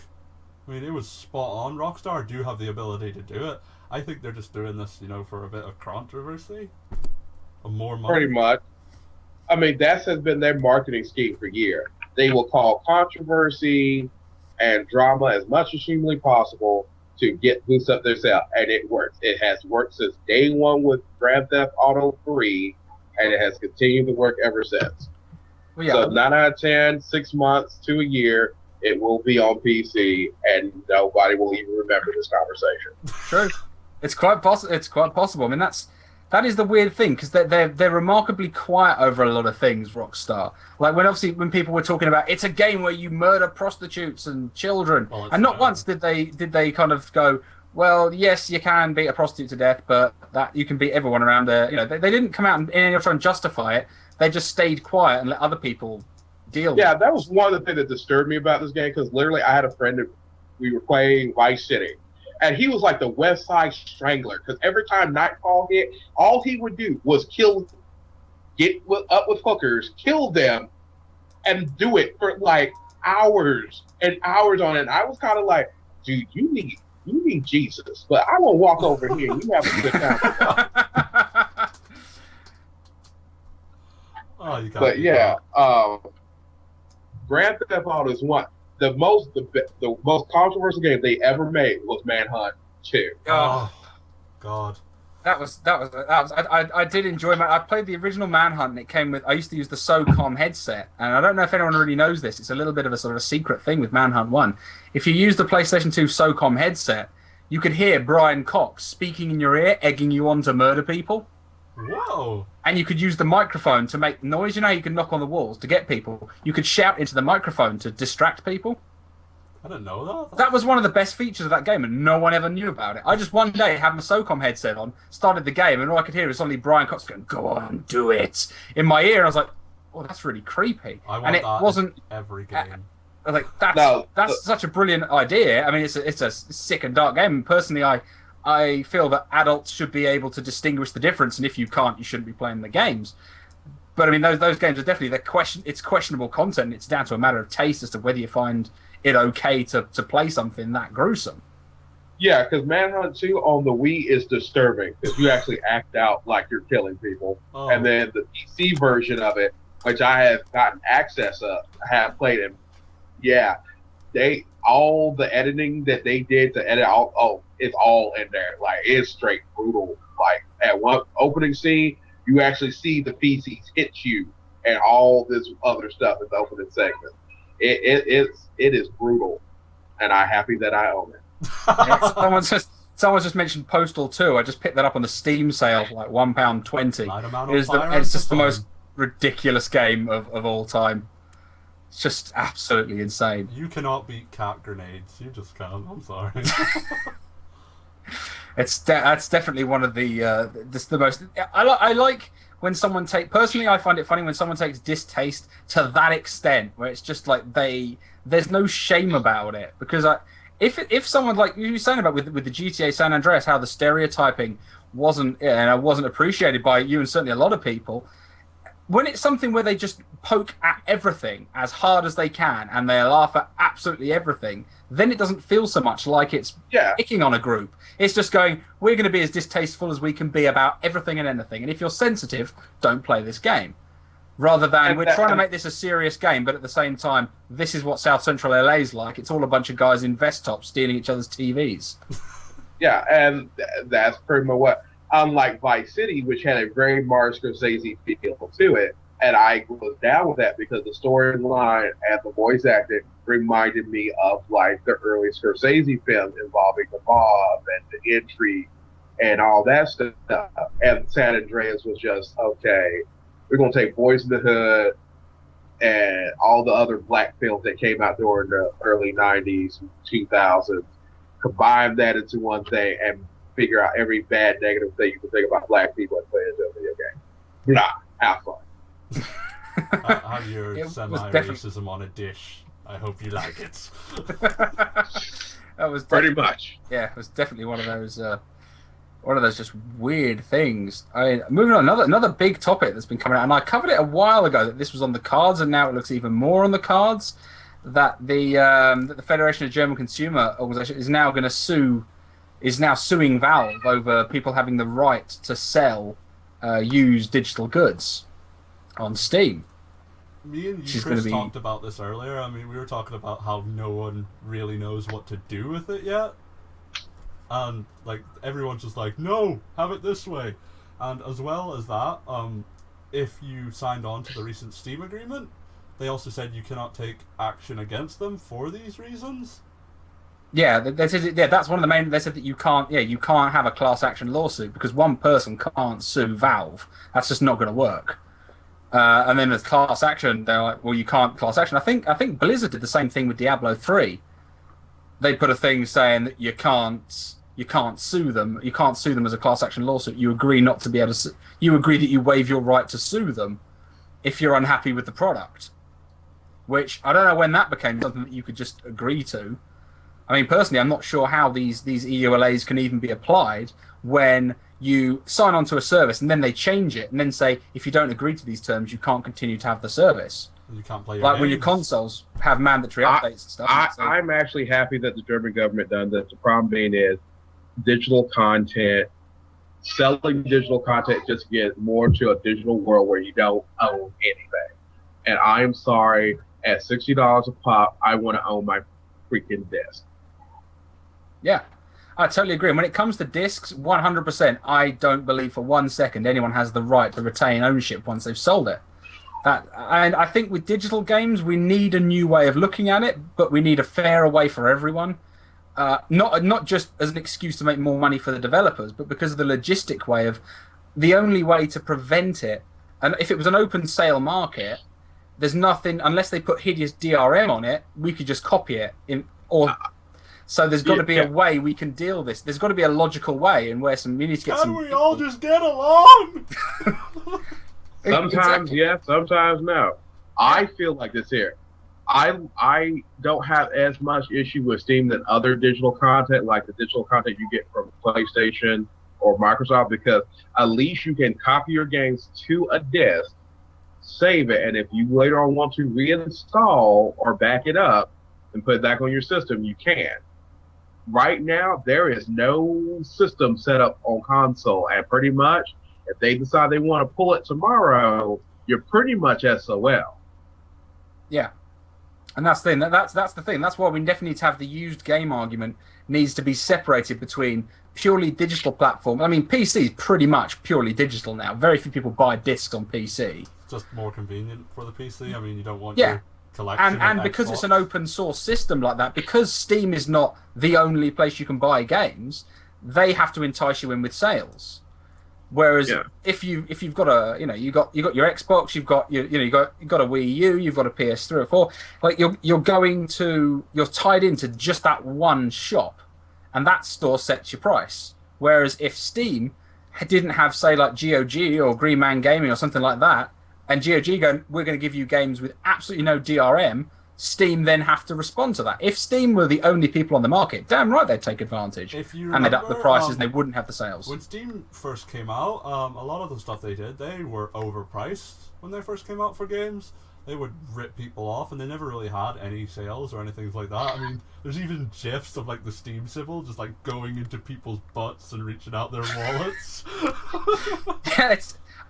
I mean, it was spot on. Rockstar do have the ability to do it. I think they're just doing this, for a bit of controversy. More money. Pretty much. I mean, that has been their marketing scheme for years. They will call controversy and drama as much as humanly possible to boost up their sales, and it works. It has worked since day one with Grand Theft Auto 3, and it has continued to work ever since. Well, yeah. So 9 out of 10, 6 months to a year, it will be on PC, and nobody will even remember this conversation. True, it's quite possible. I mean, that is the weird thing because they're remarkably quiet over a lot of things. Rockstar, like when people were talking about it's a game where you murder prostitutes and children, and not once did they kind of go, well, yes, you can beat a prostitute to death, but that you can beat everyone around there. They didn't come out and try and justify it. They just stayed quiet and let other people deal. Yeah, with it. that was one of the things that disturbed me about this game because literally I had a friend that we were playing Vice City. And he was like the West Side Strangler because every time Nightfall hit, all he would do was get up with hookers, kill them, and do it for like hours and hours on end. I was kind of like, dude, you need Jesus, but I will walk over here and you have a good time. But yeah, Grand Theft Auto is the most controversial game they ever made was Manhunt 2. Oh, God. That was. I did enjoy. I played the original Manhunt, and it came with. I used to use the SOCOM headset, and I don't know if anyone really knows this. It's a little bit of a sort of a secret thing with Manhunt 1. If you use the PlayStation 2 SOCOM headset, you could hear Brian Cox speaking in your ear, egging you on to murder people. Whoa! And you could use the microphone to make noise. You know, you can knock on the walls to get people. You could shout into the microphone to distract people. I didn't know that. That was one of the best features of that game, and no one ever knew about it. I just one day had my SOCOM headset on, started the game, and all I could hear was suddenly Brian Cox going, "Go on, do it," in my ear, and I was like, "Oh, that's really creepy." And it wasn't every game. I was like, that's such a brilliant idea. I mean, it's a sick and dark game. And personally, I feel that adults should be able to distinguish the difference, and if you can't, you shouldn't be playing the games. But I mean, those games are definitely it's questionable content. It's down to a matter of taste as to whether you find it okay to play something that gruesome. Yeah, because Manhunt 2 on the Wii is disturbing because you actually act out like you're killing people. Oh. And then the PC version of it, which I have gotten access of, I have played it. Yeah, all the editing that they did to edit it's all in there. Like, it's straight brutal. Like, at one opening scene, you actually see the feces hit you and all this other stuff in the opening segment. It is brutal, and I'm happy that I own it. Someone's just mentioned Postal 2. I just picked that up on the Steam sale for like £1.20. It's just the most ridiculous game of all time. It's just absolutely insane. You cannot beat cat grenades. You just can't. I'm sorry. That's definitely one of the most. I like when someone personally, I find it funny when someone takes distaste to that extent, where it's just like there's no shame about it, because if someone, like you were saying about with the GTA San Andreas, how the stereotyping wasn't appreciated by you and certainly a lot of people. When it's something where they just poke at everything as hard as they can and they laugh at absolutely everything, then it doesn't feel so much like it's picking on a group. It's just going, we're going to be as distasteful as we can be about everything and anything. And if you're sensitive, don't play this game. Rather than, we're trying to make this a serious game, but at the same time, this is what South Central LA is like. It's all a bunch of guys in vest tops stealing each other's TVs. Yeah, and that's pretty much what... Unlike Vice City, which had a very Martin Scorsese feel to it, and I was down with that because the storyline and the voice acting reminded me of like the early Scorsese films involving the mob and the intrigue and all that stuff. And San Andreas was just, okay, we're going to take Boys in the Hood and all the other black films that came out during the early 90s, 2000s, combine that into one thing and figure out every bad negative thing you can think about black people and play a video game. Blah, have fun. Have your semi-racism on a dish. I hope you like it. That was pretty much. Yeah, it was definitely one of those just weird things. I mean, moving on, another big topic that's been coming out, and I covered it a while ago that this was on the cards, and now it looks even more on the cards. That the Federation of German Consumer Organization is now suing Valve over people having the right to sell used digital goods on Steam. Me and you, Chris, talked about this earlier. I mean, we were talking about how no one really knows what to do with it yet. And, like, everyone's just like, no, have it this way. And as well as that, if you signed on to the recent Steam agreement, they also said you cannot take action against them for these reasons. Yeah, they said, that's one of the main. They said that you can't have a class action lawsuit because one person can't sue Valve. That's just not going to work. And then with class action, they're like, well, you can't class action. I think Blizzard did the same thing with Diablo 3. They put a thing saying that you can't sue them. You can't sue them as a class action lawsuit. You agree not to be able to. You agree that you waive your right to sue them if you're unhappy with the product. Which I don't know when that became something that you could just agree to. I mean, personally, I'm not sure how these EULAs can even be applied when you sign on to a service and then they change it and then say, if you don't agree to these terms, you can't continue to have the service. You can't play your like games. when your consoles have mandatory updates and stuff. I'm actually happy that the German government done this. The problem being is digital content, selling digital content just gets more to a digital world where you don't own anything. And I'm sorry, at $60 a pop, I want to own my freaking disc. Yeah, I totally agree. And when it comes to discs, 100%, I don't believe for 1 second anyone has the right to retain ownership once they've sold it. And I think with digital games, we need a new way of looking at it, but we need a fairer way for everyone. Not just as an excuse to make more money for the developers, but because of the logistic way of the only way to prevent it. And if it was an open sale market, there's nothing, unless they put hideous DRM on it, we could just copy it. So there's got to be a way we can deal this. There's got to be a logical way, and where we need to get some. Can we all just get along? Sometimes yes, sometimes no. I feel like this here. I don't have as much issue with Steam than other digital content, like the digital content you get from PlayStation or Microsoft, because at least you can copy your games to a disk, save it, and if you later on want to reinstall or back it up and put it back on your system, you can. right now there is no system set up on console, and pretty much if they decide they want to pull it tomorrow, you're pretty much SOL. Yeah. And that's the thing. That's the thing. That's why we definitely need to have the used game argument needs to be separated between purely digital platform. I mean, PC is pretty much purely digital now. Very few people buy discs on PC. Just more convenient for the PC. I mean, you don't want Yeah. your collection. And because it's an open source system like that, because Steam is not the only place you can buy games, they have to entice you in with sales. Whereas if you've got a you got your Xbox, you've got you got a Wii U, you've got a PS3 or 4, like you're tied into just that one shop, and that store sets your price. Whereas if Steam didn't have, say, like GOG or Green Man Gaming or something like that, and GOG go, we're going to give you games with absolutely no DRM, Steam then have to respond to that. If Steam were the only people on the market, damn right they'd take advantage. And they'd up the prices and they wouldn't have the sales. When Steam first came out, a lot of the stuff they did, they were overpriced when they first came out for games. They would rip people off, and they never really had any sales or anything like that. I mean, there's even GIFs of like the Steam symbol just like going into people's butts and reaching out their wallets. Yeah,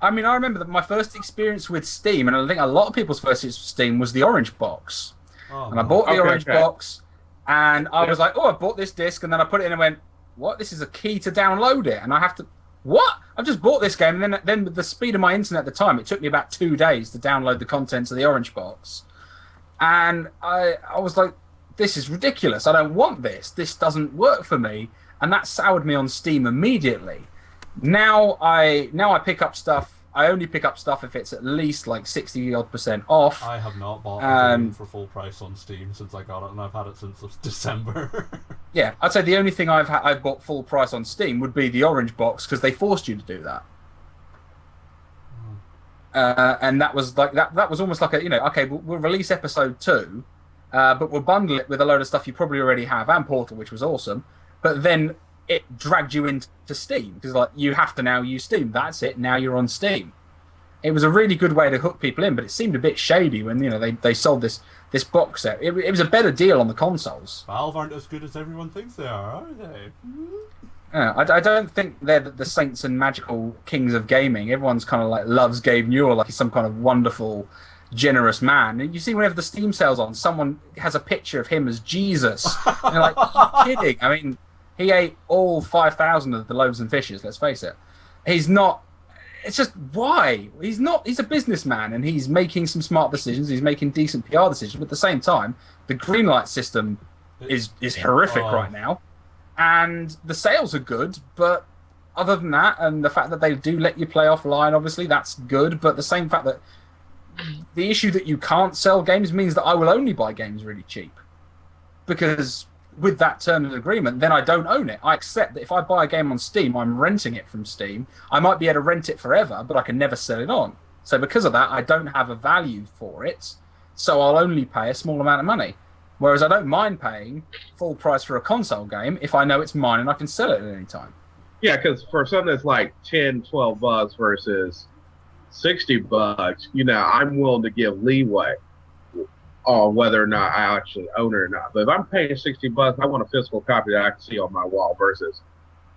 I mean, I remember that my first experience with Steam, and I think a lot of people's first experience with Steam, was the orange box. And I bought the orange box, and I was like, oh, I bought this disc, and then I put it in and went, what? This is a key to download it, and I have to... What? I've just bought this game, and then with the speed of my internet at the time, it took me about 2 days to download the contents of the orange box. And I was like, this is ridiculous. I don't want this. This doesn't work for me. And that soured me on Steam immediately. Now I pick up stuff. I only pick up stuff if it's at least like 60-odd% off. I have not bought a game for full price on Steam since I got it, and I've had it since December. Yeah, I'd say the only thing I've bought full price on Steam would be the orange box, because they forced you to do that. And that was like that was almost like a, okay, we'll release episode 2, but we'll bundle it with a load of stuff you probably already have, and Portal, which was awesome. But then it dragged you into Steam, because like, you have to now use Steam. That's it. Now you're on Steam. It was a really good way to hook people in, but it seemed a bit shady when they sold this box set. It was a better deal on the consoles. Valve aren't as good as everyone thinks they are they? I don't think they're the saints and magical kings of gaming. Everyone's kind of like loves Gabe Newell like he's some kind of wonderful, generous man. And you see whenever the Steam sale's on, someone has a picture of him as Jesus. And you're like, are you kidding? I mean, he ate all 5,000 of the loaves and fishes, let's face it. He's not... It's just, why? He's a businessman, and he's making some smart decisions. He's making decent PR decisions. But at the same time, the green light system is horrific right now. And the sales are good, but other than that, and the fact that they do let you play offline, obviously, that's good. But the same fact that the issue that you can't sell games means that I will only buy games really cheap. Because with that term of agreement, then I don't own it. I accept that if I buy a game on Steam, I'm renting it from Steam. I might be able to rent it forever, but I can never sell it on. So because of that, I don't have a value for it. So I'll only pay a small amount of money. Whereas I don't mind paying full price for a console game if I know it's mine and I can sell it at any time. Yeah, because for something that's like $10-12 versus $60, I'm willing to give leeway on whether or not I actually own it or not. But if I'm paying $60, I want a physical copy that I can see on my wall versus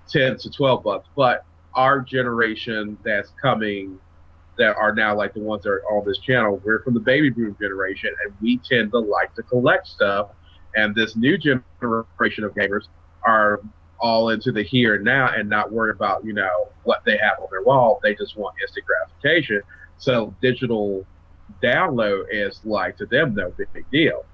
$10 to $12. But our generation that's coming, that are now like the ones that are on this channel, we're from the baby boom generation, and we tend to like to collect stuff. And this new generation of gamers are all into the here and now and not worried about, what they have on their wall. They just want instant gratification. So digital download is like, to them, no big deal.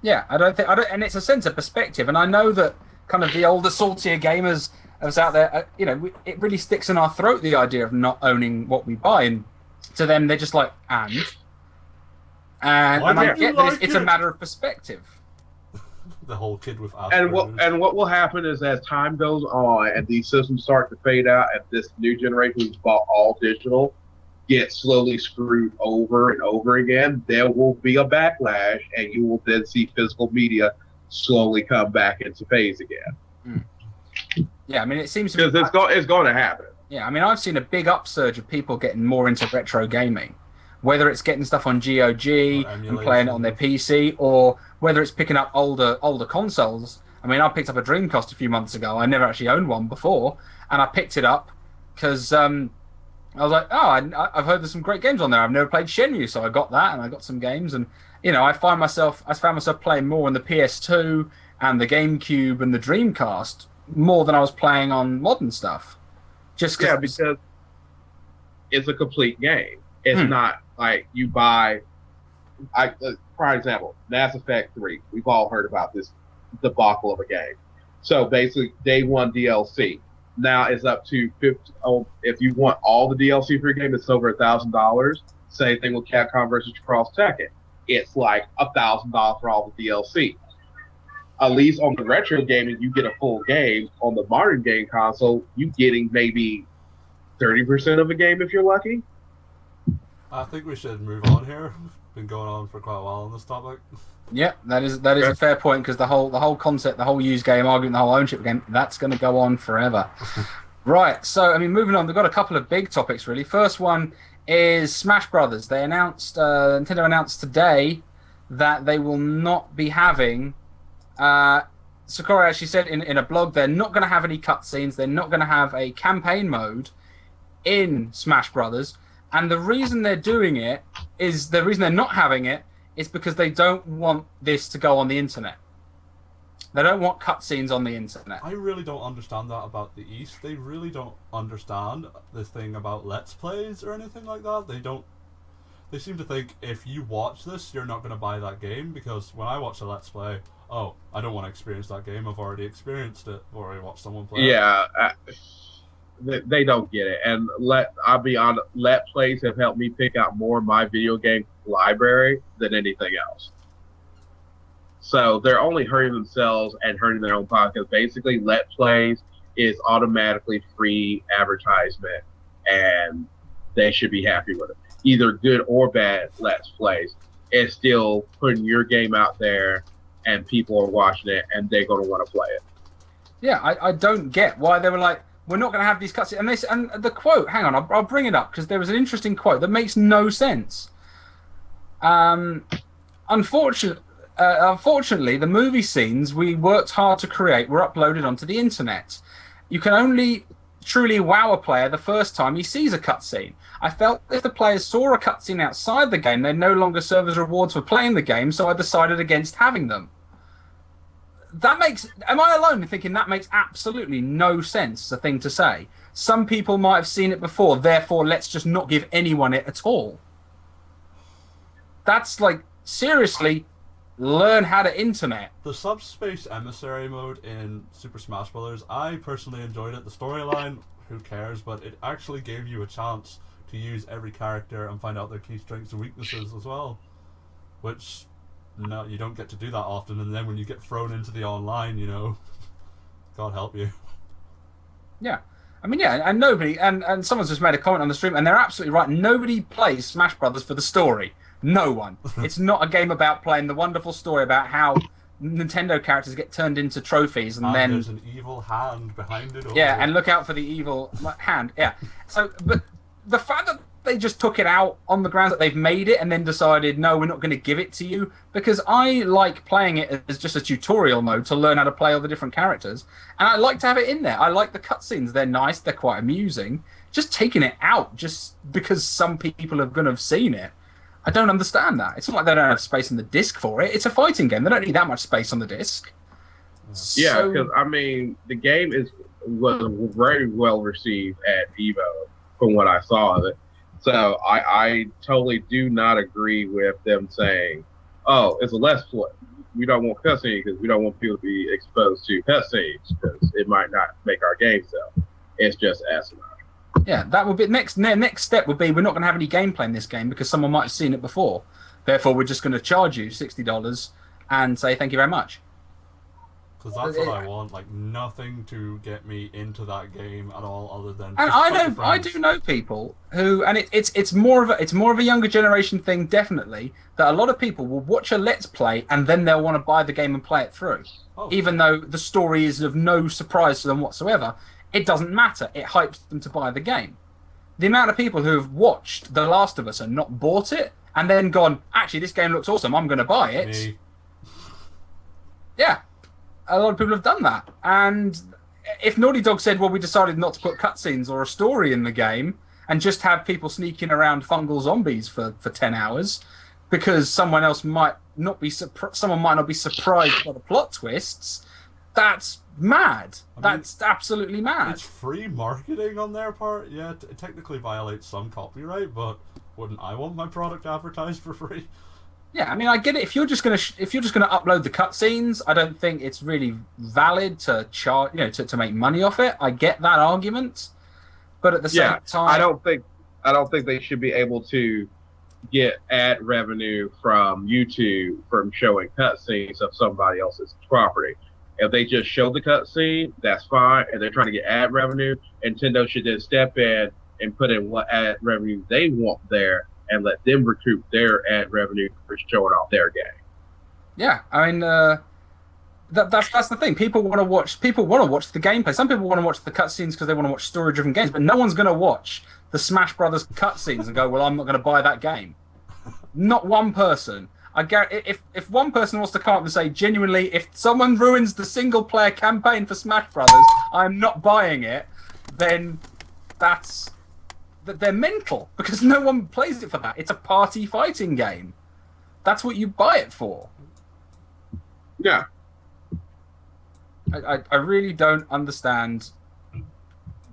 Yeah, and it's a sense of perspective. And I know that kind of the older, saltier gamers us out there, it really sticks in our throat, the idea of not owning what we buy, and to them they're just like, and I get that it's a matter of perspective. The whole kid with Asperger's. And what will happen is, as time goes on and these systems start to fade out, and this new generation who's bought all digital gets slowly screwed over and over again, there will be a backlash, and you will then see physical media slowly come back into phase again. Yeah, I mean, it seems to be... Because it's going to happen. Yeah, I mean, I've seen a big upsurge of people getting more into retro gaming, whether it's getting stuff on GOG and playing it on their PC, or whether it's picking up older consoles. I mean, I picked up a Dreamcast a few months ago. I never actually owned one before, and I picked it up because I was like, oh, I've heard there's some great games on there. I've never played Shenmue, so I got that, and I got some games, and I found myself playing more on the PS2 and the GameCube and the Dreamcast more than I was playing on modern stuff. Just because it's a complete game. It's not like you buy. For example, Mass Effect 3. We've all heard about this debacle of a game. So basically, day one DLC. Now it's up to $50. Oh, if you want all the DLC for your game, it's over $1,000. Same thing with Capcom versus Cross Tekken. It's like $1,000 for all the DLC. At least on the retro gaming, you get a full game. On the modern game console, you getting maybe 30% of a game if you're lucky. I think we should move on here. We've been going on for quite a while on this topic. Yeah, that is a fair point, because the whole concept, the whole used game argument, the whole ownership game, that's going to go on forever. Right, so I mean, moving on, they've got a couple of big topics really. First one is Smash Brothers. They announced, Nintendo announced today that they will not be having. Sakurai actually said in a blog they're not going to have any cutscenes. They're not going to have a campaign mode in Smash Brothers. And the reason they're doing it is the reason they're not having it is because they don't want this to go on the internet. They don't want cutscenes on the internet. I really don't understand that about the East. They really don't understand this thing about Let's Plays or anything like that. They seem to think if you watch this, you're not going to buy that game, because when I watch a Let's Play, oh, I don't want to experience that game. I've already experienced it. I've already watched someone play it. Yeah. They don't get it, and I'll be honest. Let Plays have helped me pick out more of my video game library than anything else. So they're only hurting themselves and hurting their own pocket. Basically, Let Plays is automatically free advertisement, and they should be happy with it. Either good or bad Let's Plays, it's still putting your game out there, and people are watching it, and they're going to want to play it. Yeah, I don't get why they were like, we're not going to have these cutscenes. And the quote, hang on, I'll bring it up, because there was an interesting quote that makes no sense. Unfortunately, the movie scenes we worked hard to create were uploaded onto the internet. You can only truly wow a player the first time he sees a cutscene. I felt if the players saw a cutscene outside the game, they'd no longer serve as rewards for playing the game, so I decided against having them. Am I alone in thinking that makes absolutely no sense as a thing to say? Some people might have seen it before, therefore let's just not give anyone it at all. That's like, seriously, learn how to internet. The Subspace Emissary mode in Super Smash Bros., I personally enjoyed it. The storyline, who cares, but it actually gave you a chance to use every character and find out their key strengths and weaknesses as well. Which, no, you don't get to do that often, and then when you get thrown into the online, God help you. Yeah. I mean, yeah, and nobody, and someone's just made a comment on the stream, and they're absolutely right. Nobody plays Smash Brothers for the story. No one. It's not a game about playing the wonderful story about how Nintendo characters get turned into trophies, and then there's an evil hand behind it all. Yeah, and look out for the evil hand. Yeah. So, but the fact that they just took it out on the grounds that they've made it and then decided, no, we're not going to give it to you, because I like playing it as just a tutorial mode to learn how to play all the different characters, and I like to have it in there. I like the cutscenes. They're nice. They're quite amusing. Just taking it out just because some people are going to have seen it, I don't understand that. It's not like they don't have space on the disc for it. It's a fighting game. They don't need that much space on the disc. Yeah, because, I mean, the game was very well received at Evo from what I saw of it. So I totally do not agree with them saying, oh, it's a Let's Play. We don't want cutscenes because we don't want people to be exposed to cutscenes because it might not make our game sell. It's just asinine. Yeah, that would be next step would be we're not going to have any gameplay in this game because someone might have seen it before. Therefore, we're just going to charge you $60 and say thank you very much. Because that's what I want, like nothing to get me into that game at all, other than. And I do know people who, and it's more of a younger generation thing, definitely. That a lot of people will watch a Let's Play and then they'll want to buy the game and play it through, even though the story is of no surprise to them whatsoever. It doesn't matter. It hypes them to buy the game. the amount of people who have watched The Last of Us and not bought it, and then gone, actually, this game looks awesome, I'm going to buy it. Me. Yeah, a lot of people have done that. And if Naughty Dog said, well, we decided not to put cutscenes or a story in the game and just have people sneaking around fungal zombies for 10 hours because someone might not be surprised by the plot twists, that's mad. That's absolutely mad. It's free marketing on their part. Yeah, it technically violates some copyright, but wouldn't I want my product advertised for free? Yeah, I mean, I get it. If you're just gonna upload the cutscenes, I don't think it's really valid to charge, to make money off it. I get that argument, but at the same time, I don't think they should be able to get ad revenue from YouTube from showing cutscenes of somebody else's property. If they just show the cutscene, that's fine. And they're trying to get ad revenue, Nintendo should then step in and put in what ad revenue they want there and let them recoup their ad revenue for showing off their game. Yeah, I mean, that's the thing. People want to watch the gameplay. Some people want to watch the cutscenes because they want to watch story-driven games, but no one's going to watch the Smash Brothers cutscenes and go, well, I'm not going to buy that game. Not one person. I guarantee, if one person wants to come up and say, genuinely, if someone ruins the single-player campaign for Smash Brothers, I'm not buying it, then they're mental, because no one plays it for that. It's a party fighting game. That's what you buy it for. Yeah. I really don't understand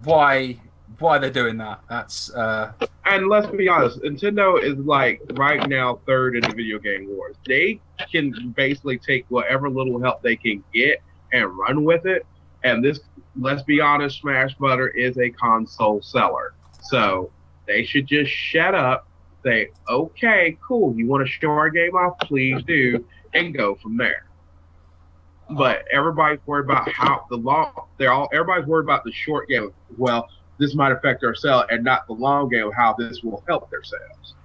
why they're doing that. That's And let's be honest, Nintendo is like right now third in the video game wars. They can basically take whatever little help they can get and run with it. And this, let's be honest, Smash Butter is a console seller. So they should just shut up, say, okay, cool, you want to show our game off? Please do, and go from there. But everybody's worried about everybody's worried about the short game. Well, this might affect our sale, and not the long game of how this will help their sales.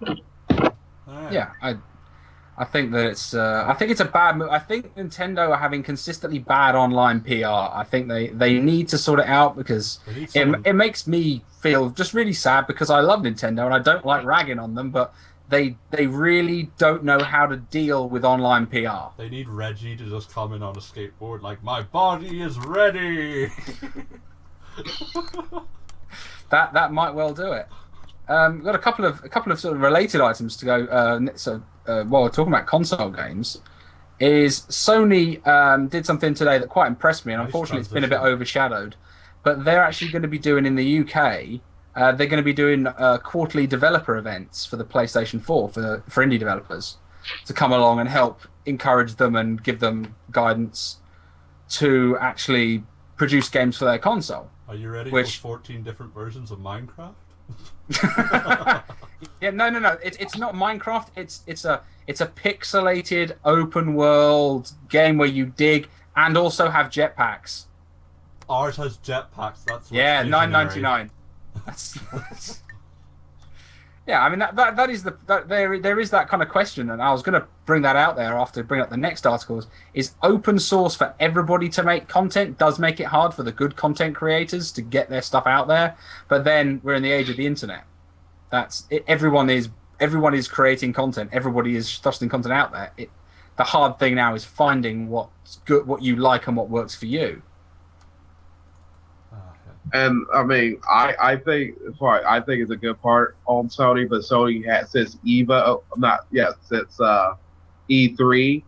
Yeah, I think that it's I think it's a bad move. I think Nintendo are having consistently bad online PR. I think they need to sort it out, because it makes me feel just really sad, because I love Nintendo and I don't like ragging on them, but they really don't know how to deal with online PR. They need Reggie to just come in on a skateboard like, my body is ready. That might well do it. We've got a couple of sort of related items to go. While we're talking about console games, is Sony did something today that quite impressed me, and unfortunately it's been a bit overshadowed. But they're actually going to be doing in the UK. They're going to be doing quarterly developer events for the PlayStation 4 for indie developers to come along and help encourage them and give them guidance to actually produce games for their console. Are you ready for 14 different versions of Minecraft? Yeah, no. It's not Minecraft. It's a pixelated open world game where you dig and also have jetpacks. Ours has jetpacks. That's $9.99. Yeah, I mean that is there is that kind of question, and I was going to bring that out there after bring up the next articles. Is open source for everybody to make content does make it hard for the good content creators to get their stuff out there, but then we're in the age of the internet. That's it, everyone is creating content. Everybody is thrusting content out there. The hard thing now is finding what's good, what you like, and what works for you. And I mean, I think it's a good part on Sony, but Sony has since E3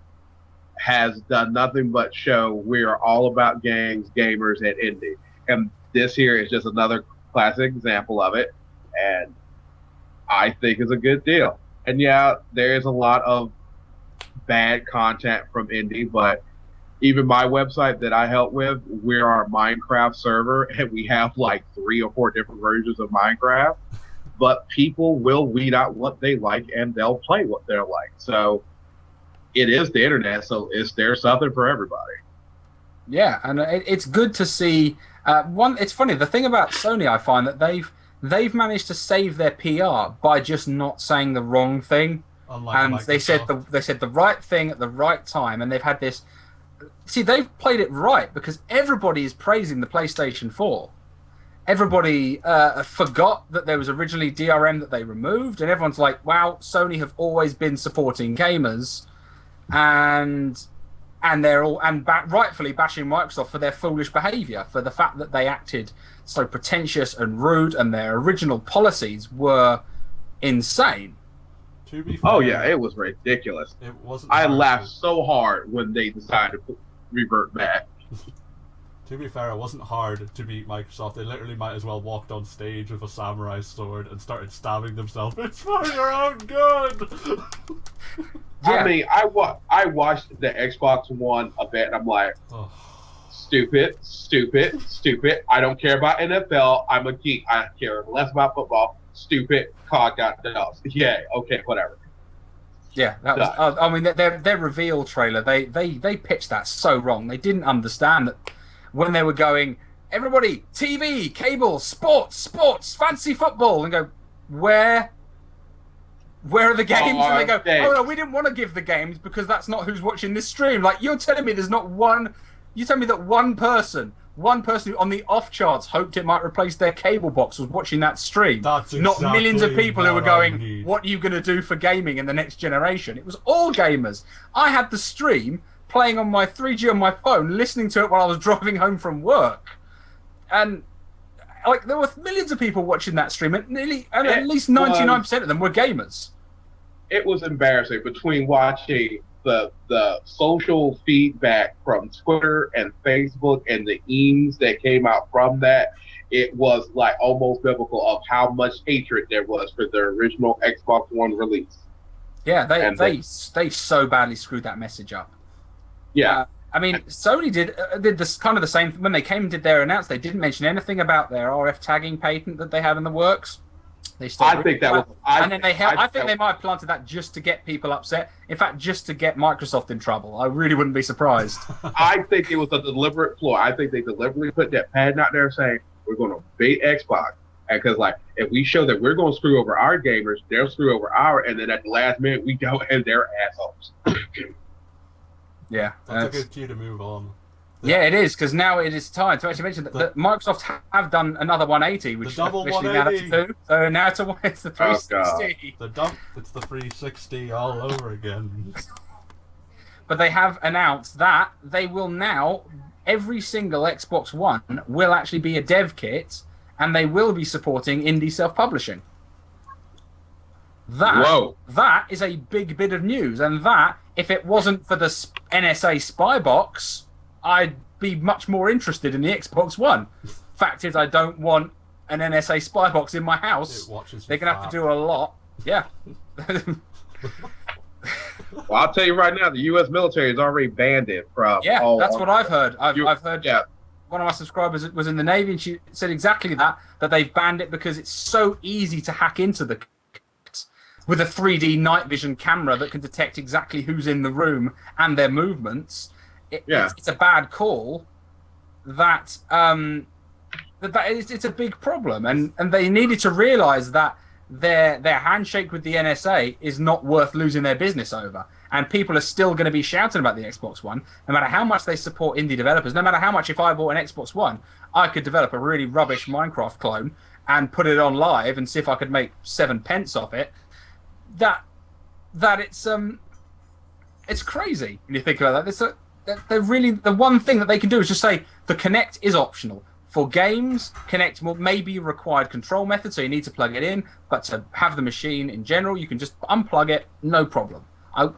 has done nothing but show we are all about games, gamers, and indie. And this here is just another classic example of it, and I think it's a good deal. And yeah, there is a lot of bad content from indie, but even my website that I help with, we're our Minecraft server, and we have like 3 or 4 different versions of Minecraft. But people will weed out what they like, and they'll play what they're like. So it is the internet, so there's something for everybody. Yeah, and it's good to see. It's funny. The thing about Sony, I find that they've managed to save their PR by just not saying the wrong thing. And they said the right thing at the right time, and they've had this. See, they've played it right, because everybody is praising the PlayStation 4. everybody forgot that there was originally DRM that they removed, and everyone's like, wow, Sony have always been supporting gamers, and they're all rightfully bashing Microsoft for their foolish behavior, for the fact that they acted so pretentious and rude, and their original policies were insane. To be fair, Oh yeah, it was ridiculous. It wasn't. I laughed so hard when they decided to revert back. To be fair, it wasn't hard to beat Microsoft. They literally might as well walked on stage with a samurai sword and started stabbing themselves. It's for your own good. Yeah. I mean, I watched the Xbox One a bit, and I'm like, Oh. stupid. I don't care about NFL. I'm a geek. I care less about football. Stupid. COD got dubs. Yeah. Okay. Whatever. Yeah, that was. I mean, their reveal trailer. They pitched that so wrong. They didn't understand that when they were going, everybody, TV, cable, sports, fancy football, and go, where are the games? And they go, oh no, we didn't want to give the games because that's not who's watching this stream. Like, you're telling me there's not one. You tell me that one person who on the off chance hoped it might replace their cable box was watching that stream. That's not millions of exactly people who were what I going, need. what are you going to do for gaming in the next generation? It was all gamers. I had the stream playing on my 3G on my phone, listening to it while I was driving home from work. And like there were millions of people watching that stream, and at least 99% of them were gamers. It was embarrassing between watching the social feedback from Twitter and Facebook and the memes that came out from that. It was like almost biblical of how much hatred there was for the original Xbox One release. Yeah, they so badly screwed that message up. Yeah. I mean, Sony did this kind of the same when they came and did their announce. They didn't mention anything about their RF tagging patent that they had in the works. They still I think that was. I think they might have planted that just to get people upset. In fact, just to get Microsoft in trouble. I really wouldn't be surprised. I think it was a deliberate ploy. I think they deliberately put that patent out there saying we're going to bait Xbox, and because like if we show that we're going to screw over our gamers, they'll screw over and then at the last minute we go and they're assholes. Yeah, That's a good cue to move on. Yeah, it is, because now it is time to actually mention that Microsoft have done another 180, which is officially now up to 2. So now it's the 360. It's the 360 all over again. But they have announced that they will now, every single Xbox One will actually be a dev kit, and they will be supporting indie self-publishing. That is a big bit of news, and that, if it wasn't for the NSA spy box, I'd be much more interested in the Xbox One. Fact is, I don't want an NSA spy box in my house. They're going to have to do a lot. Yeah. Well, I'll tell you right now, the U.S. military has already banned it from. Yeah, that's what I've heard. I've heard. Yeah. One of my subscribers was in the Navy, and she said exactly that they've banned it because it's so easy to hack into the with a 3D night vision camera that can detect exactly who's in the room and their movements. It's a bad call. It's a big problem, and they needed to realise that their handshake with the NSA is not worth losing their business over. And people are still going to be shouting about the Xbox One, no matter how much they support indie developers, no matter how much if I bought an Xbox One, I could develop a really rubbish Minecraft clone and put it on live and see if I could make 7 pence off it. That it's crazy when you think about that. They're really, the one thing that they can do is just say the Kinect is optional. For games, Kinect may be a required control method, so you need to plug it in, but to have the machine in general, you can just unplug it, no problem.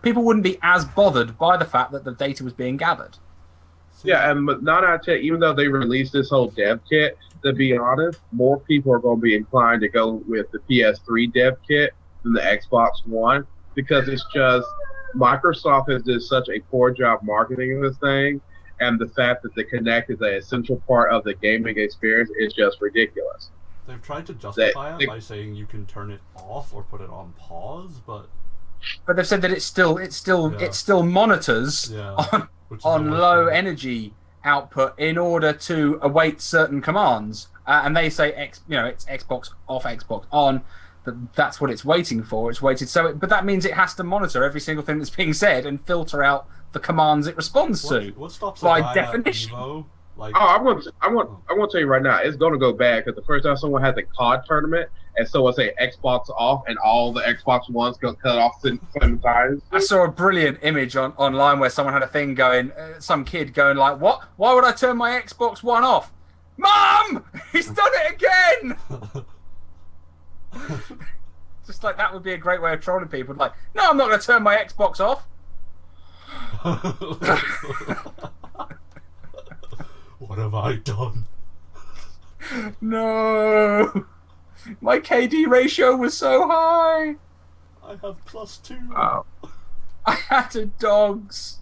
People wouldn't be as bothered by the fact that the data was being gathered. Yeah, and not out yet, even though they released this whole dev kit, to be honest, more people are going to be inclined to go with the PS3 dev kit than the Xbox One, because it's just Microsoft has done such a poor job marketing this thing, and the fact that the Kinect is an essential part of the gaming experience is just ridiculous. They've tried to justify it by saying you can turn it off or put it on pause, but they've said that it still monitors on low energy output in order to await certain commands, and they say it's Xbox off, Xbox on. That's what it's waiting for. It's waited but that means it has to monitor every single thing that's being said and filter out the commands it responds to. What stops by a guy definition? At Evo, Like, Oh, I'm going to tell you right now, it's going to go bad because the first time someone had the COD tournament and someone say Xbox off and all the Xbox Ones got cut off simultaneously. I saw a brilliant image online where someone had a thing going, some kid going like, "What? Why would I turn my Xbox One off? Mum, he's done it again!" Just like that would be a great way of trolling people. Like, no, I'm not going to turn my Xbox off. What have I done? No, my KD ratio was so high. I have +2. Wow. I had dogs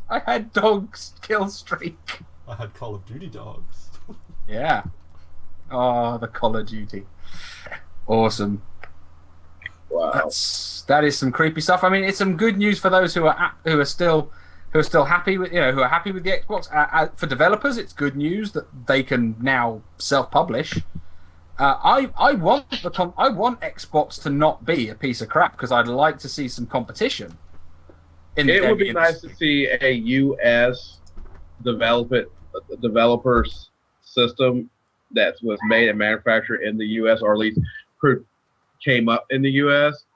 kill streak. I had Call of Duty dogs. Yeah. Oh, the Call of Duty. Awesome. Wow. That is some creepy stuff. I mean, it's some good news for those who are still happy with who are happy with the Xbox. For developers, it's good news that they can now self-publish. I want Xbox to not be a piece of crap because I'd like to see some competition. It would be nice to see a U.S. developers system that was made and manufactured in the U.S. or at least came up in the U.S.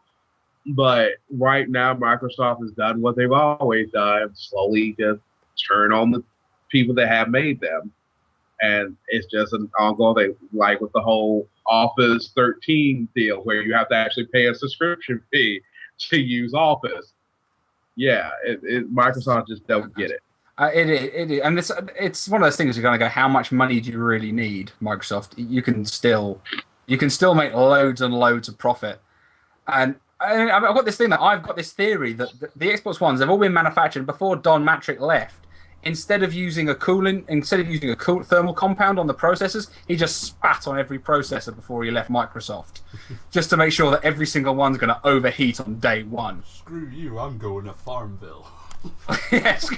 But right now, Microsoft has done what they've always done: slowly just turn on the people that have made them, and it's just an ongoing thing, like with the whole Office 13 deal, where you have to actually pay a subscription fee to use Office. Yeah, Microsoft just don't get it. It and it's one of those things you're going to go, how much money do you really need, Microsoft? You can still make loads and loads of profit. And I've got this theory that the Xbox Ones have all been manufactured before Don Matrick left. Instead of using a thermal compound on the processors, he just spat on every processor before he left Microsoft, just to make sure that every single one's going to overheat on day one. Screw you! I'm going to Farmville. Yes,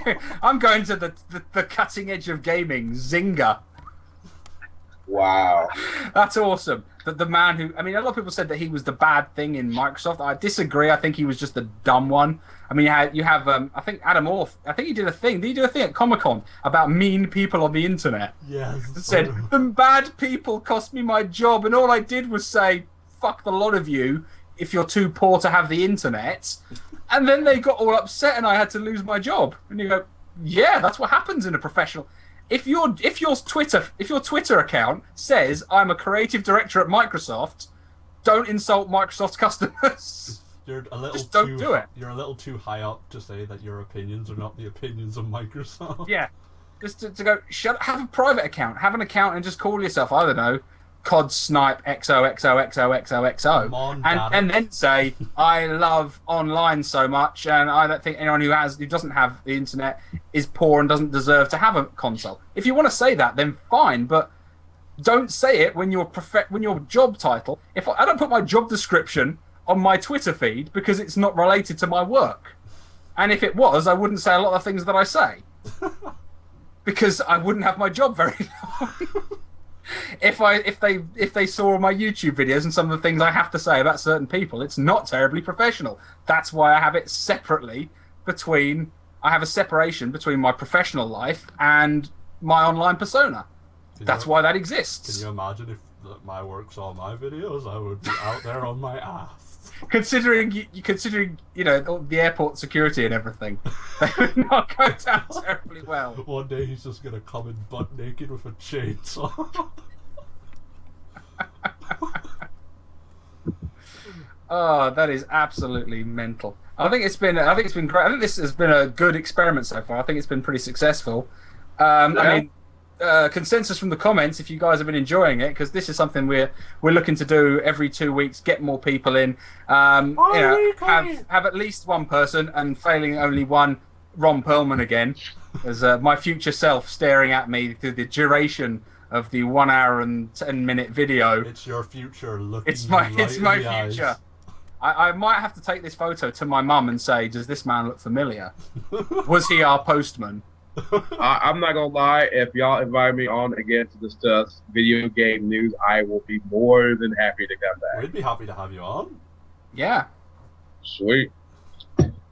I'm going to the cutting edge of gaming, Zynga. Wow, that's awesome. The man who, I mean, a lot of people said that he was the bad thing in Microsoft. I disagree. I think he was just the dumb one. I mean, you have I think Adam Orff. I think he did a thing. Did he do a thing at Comic-Con about mean people on the internet? Yes. That said, the bad people cost me my job, and all I did was say, "Fuck the lot of you if you're too poor to have the internet." And then they got all upset, and I had to lose my job. And you go, yeah, that's what happens in a professional. If your Twitter account says I'm a creative director at Microsoft, don't insult Microsoft's customers. Just don't do it. You're a little too high up to say that your opinions are not the opinions of Microsoft. Yeah, just to go, have a private account, have an account, and just call yourself, I don't know, COD Snipe XOXOXOXOXO, and then say I love online so much, and I don't think anyone who doesn't have the internet is poor and doesn't deserve to have a console. If you want to say that, then fine, but don't say it when your job title. If I don't put my job description on my Twitter feed because it's not related to my work, and if it was, I wouldn't say a lot of things that I say because I wouldn't have my job very long. If they saw my YouTube videos and some of the things I have to say about certain people, it's not terribly professional. That's why I have it separately I have a separation between my professional life and my online persona. That's why that exists. Can you imagine if my work saw my videos? I would be out there on my ass. Considering the airport security and everything, they would not go down terribly well. One day he's just gonna come in butt naked with a chainsaw. Oh, that is absolutely mental. I think it's been great. I think this has been a good experiment so far. I think it's been pretty successful. I mean, consensus from the comments if you guys have been enjoying it, because this is something we're looking to do every 2 weeks, get more people in, have at least one person, and failing only one, Ron Perlman again, as my future self staring at me through the duration of the 1 hour and 10-minute video. It's your future looking. It's my future. Eyes. I might have to take this photo to my mum and say, does this man look familiar? Was he our postman? I'm not gonna lie. If y'all invite me on again to discuss video game news, I will be more than happy to come back. We'd be happy to have you on. Yeah. Sweet.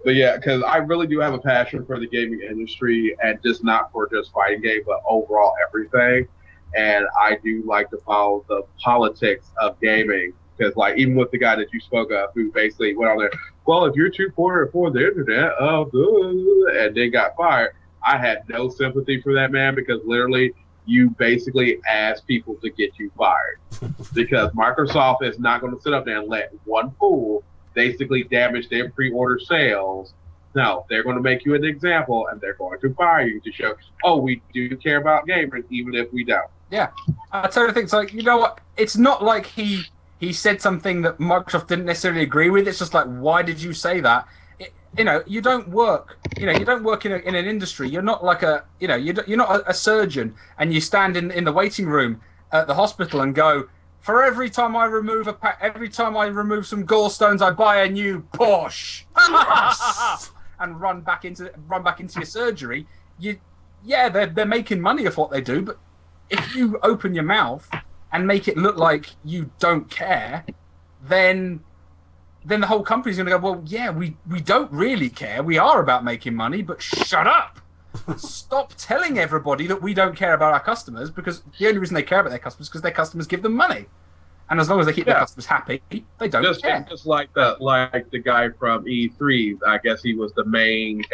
But yeah, because I really do have a passion for the gaming industry, and just not for just fighting game, but overall everything. And I do like to follow the politics of gaming, because like even with the guy that you spoke of, who basically went on there, well, if you're too poor for the internet, and then got fired, I had no sympathy for that man, because literally you basically ask people to get you fired, because Microsoft is not going to sit up there and let one fool basically damage their pre-order sales. No, they're going to make you an example, and they're going to fire you to show, oh, we do care about gamers, even if we don't. Yeah, I totally think so. You know what? It's not like he said something that Microsoft didn't necessarily agree with. It's just like, why did you say that? You don't work. You don't work in an industry. You're not like you're not a surgeon, and you stand in the waiting room at the hospital and go, for every time I remove some gallstones, I buy a new Porsche, and run back into your surgery. They're making money off what they do, but if you open your mouth and make it look like you don't care, then the whole company's going to go, well, yeah, we don't really care. We are about making money, but shut up. Stop telling everybody that we don't care about our customers, because the only reason they care about their customers is because their customers give them money. And as long as they keep their customers happy, they don't care. Just like the guy from E3, I guess he was the main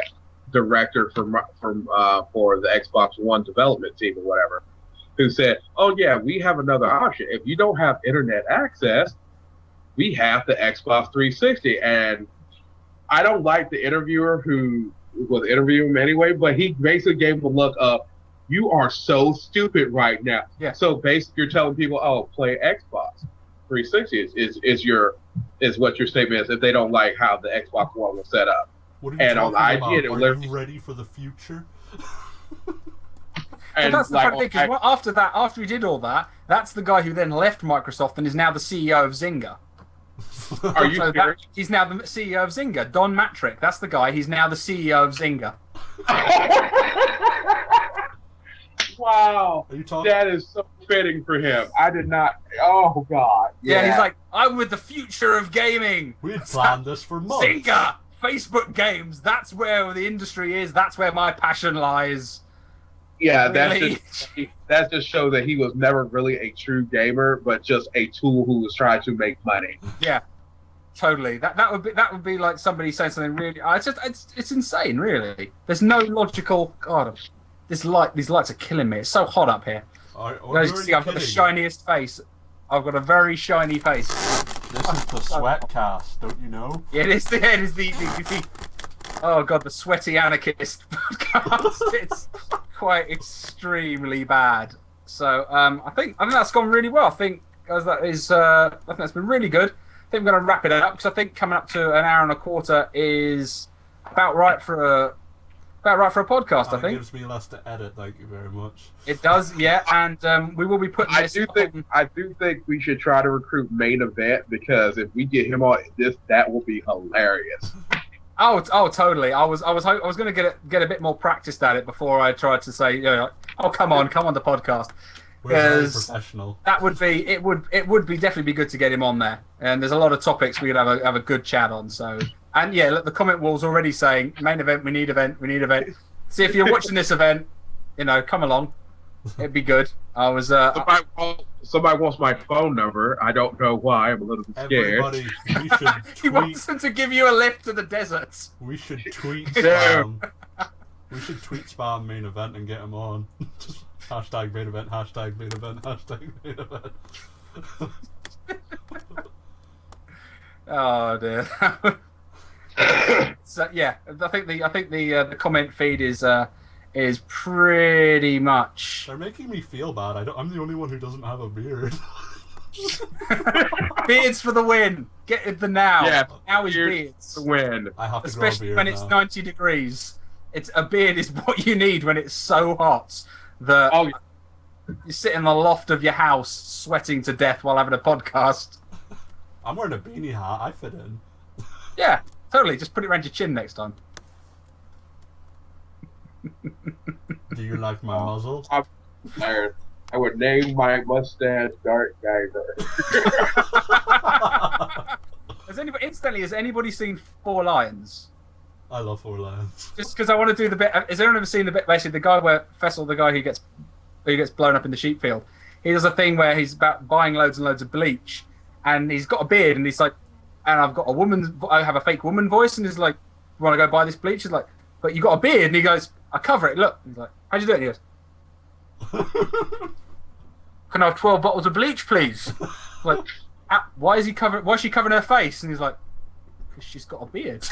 director for the Xbox One development team or whatever, who said, oh, yeah, we have another option. If you don't have internet access, we have the Xbox 360. And I don't like the interviewer who was interviewing him anyway, but he basically gave him a look of, you are so stupid right now. Yeah. So basically you're telling people, oh, play Xbox 360 is what your statement is if they don't like how the Xbox One was set up. What are you talking about? Are you ready for the future? And that's the funny thing, because after he did all that, that's the guy who then left Microsoft and is now the CEO of Zynga. Are you serious? He's now the CEO of Zynga. Don Matrick, that's the guy. He's now the CEO of Zynga. Wow. Are you talking? That is so fitting for him. I did not. Oh, God. Yeah, he's like, I'm with the future of gaming. We had planned this for months. Zynga, Facebook games, that's where the industry is. That's where my passion lies. Yeah, Really? that just shows that he was never really a true gamer, but just a tool who was trying to make money. Yeah, totally. That would be like somebody saying something really. It's insane, really. There's no logical. God, these lights are killing me. It's so hot up here. As you see, I've got the shiniest face. I've got a very shiny face. This is the Sweatcast, don't you know? Yeah, it is the oh God, the Sweaty Anarchist podcast. It's quite extremely bad. So I think that's gone really well. I think that's been really good. I think we're going to wrap it up, because I think coming up to an hour and a quarter is about right for a podcast. I think it gives me less to edit. Thank you very much. It does, yeah. And we will be putting. I do think we should try to recruit Main Event, because if we get him on this, that will be hilarious. Oh, totally. I was going to get a bit more practiced at it before I tried to say, oh, come on the podcast. We're very professional. That would be it would be definitely be good to get him on there. And there's a lot of topics we could have a good chat on. So, and yeah, look, the comment wall's already saying main event, we need event. See, if you're watching this event, come along. It'd be good. I was somebody wants my phone number. I don't know why. I'm a little bit scared. Everybody, we should tweet. He wants them to give you a lift to the desert. We should tweet spam. We should tweet spam Main Event and get him on. Just hashtag main event, hashtag main event, hashtag main event. Oh dear. So yeah, I think the comment feed is pretty much. They're making me feel bad. I'm the only one who doesn't have a beard. Beards for the win. Get it now. Yeah, now is beards. The win. I have to Especially grow a beard when now. it's 90 degrees. A beard is what you need when it's so hot that you sit in the loft of your house sweating to death while having a podcast. I'm wearing a beanie hat. I fit in. Yeah, totally. Just put it around your chin next time. Do you like my muzzle? I would name my mustache Dark Geyser. Has anybody seen Four Lions? I love Four Lions. Just because I want to do the bit. Has anyone ever seen the bit? Basically, the guy where Fessel, the guy who gets blown up in the sheep field, he does a thing where he's about buying loads and loads of bleach, and he's got a beard, and he's like, and I have a fake woman voice, and he's like, you want to go buy this bleach? He's like, but you got a beard, and he goes, I cover it. Look, and he's like, how'd you do it? And he goes, can I have 12 bottles of bleach, please? Like, why is she covering her face? And he's like, because she's got a beard.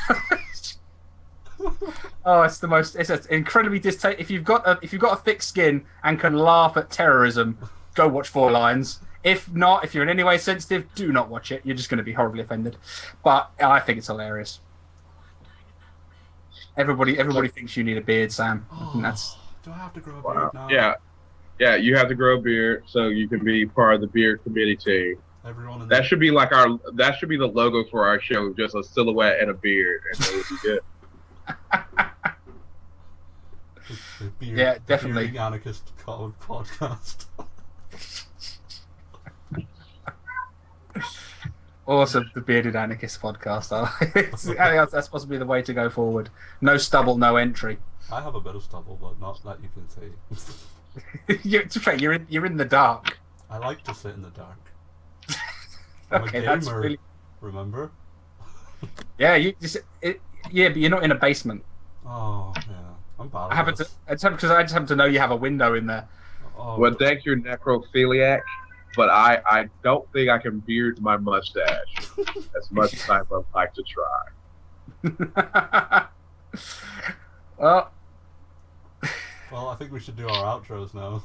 Oh, it's the most. It's incredibly distasteful. If you've got a thick skin and can laugh at terrorism, go watch Four Lions. If not, if you're in any way sensitive, do not watch it. You're just going to be horribly offended. But I think it's hilarious. Everybody thinks you need a beard, Sam. And that's. Do I have to grow a beard now? Yeah. You have to grow a beard so you can be part of the beard committee team. Everyone in that should be like that should be the logo for our show, just a silhouette and a beard, and it would be good. Yeah, definitely. Gaming Anarchist podcast. Awesome, the Bearded Anarchist podcast. I think that's possibly the way to go forward. No stubble, no entry. I have a bit of stubble, but not that you can see. You're in the dark. I like to sit in the dark. I'm Okay, a gamer, that's really. Remember? Yeah, but you're not in a basement. Oh yeah, I'm bad. Because I just happen to know you have a window in there. Oh, Well, thank you, necrophiliac, but I don't think I can beard my mustache as much as I would like to try. Well, I think we should do our outros now.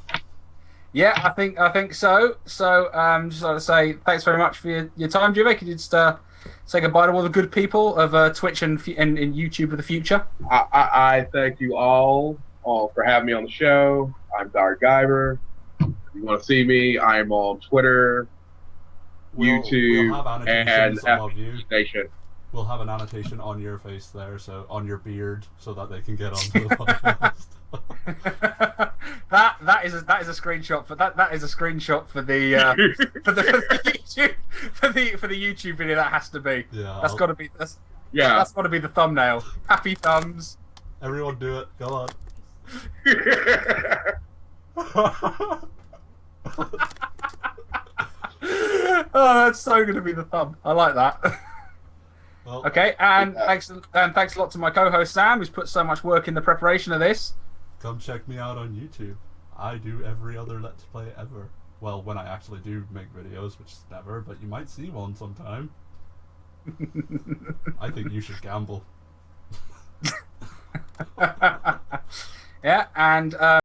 yeah, I think so. So, just like to say thanks very much for your time, Juvae. Could you just say goodbye to all the good people of Twitch and YouTube of the future? I thank you all for having me on the show. I'm Dark Guyver. If you want to see me, I'm on Twitter, YouTube, we'll have and annotations Nation. We'll have an annotation on your face there, so on your beard, so that they can get onto the podcast. that is a screenshot for that is a screenshot for the for the YouTube video. That has to be. Yeah. That's got to be. That's got to be the thumbnail. Happy thumbs. Everyone do it. Go on. Oh, that's so going to be the thumb. I like that. Well, Okay, and thanks a lot to my co-host Sam, who's put so much work in the preparation of this. come check me out on YouTube. I do every other Let's Play ever. Well, when I actually do make videos, which is never, but you might see one sometime. I think you should gamble. Yeah, and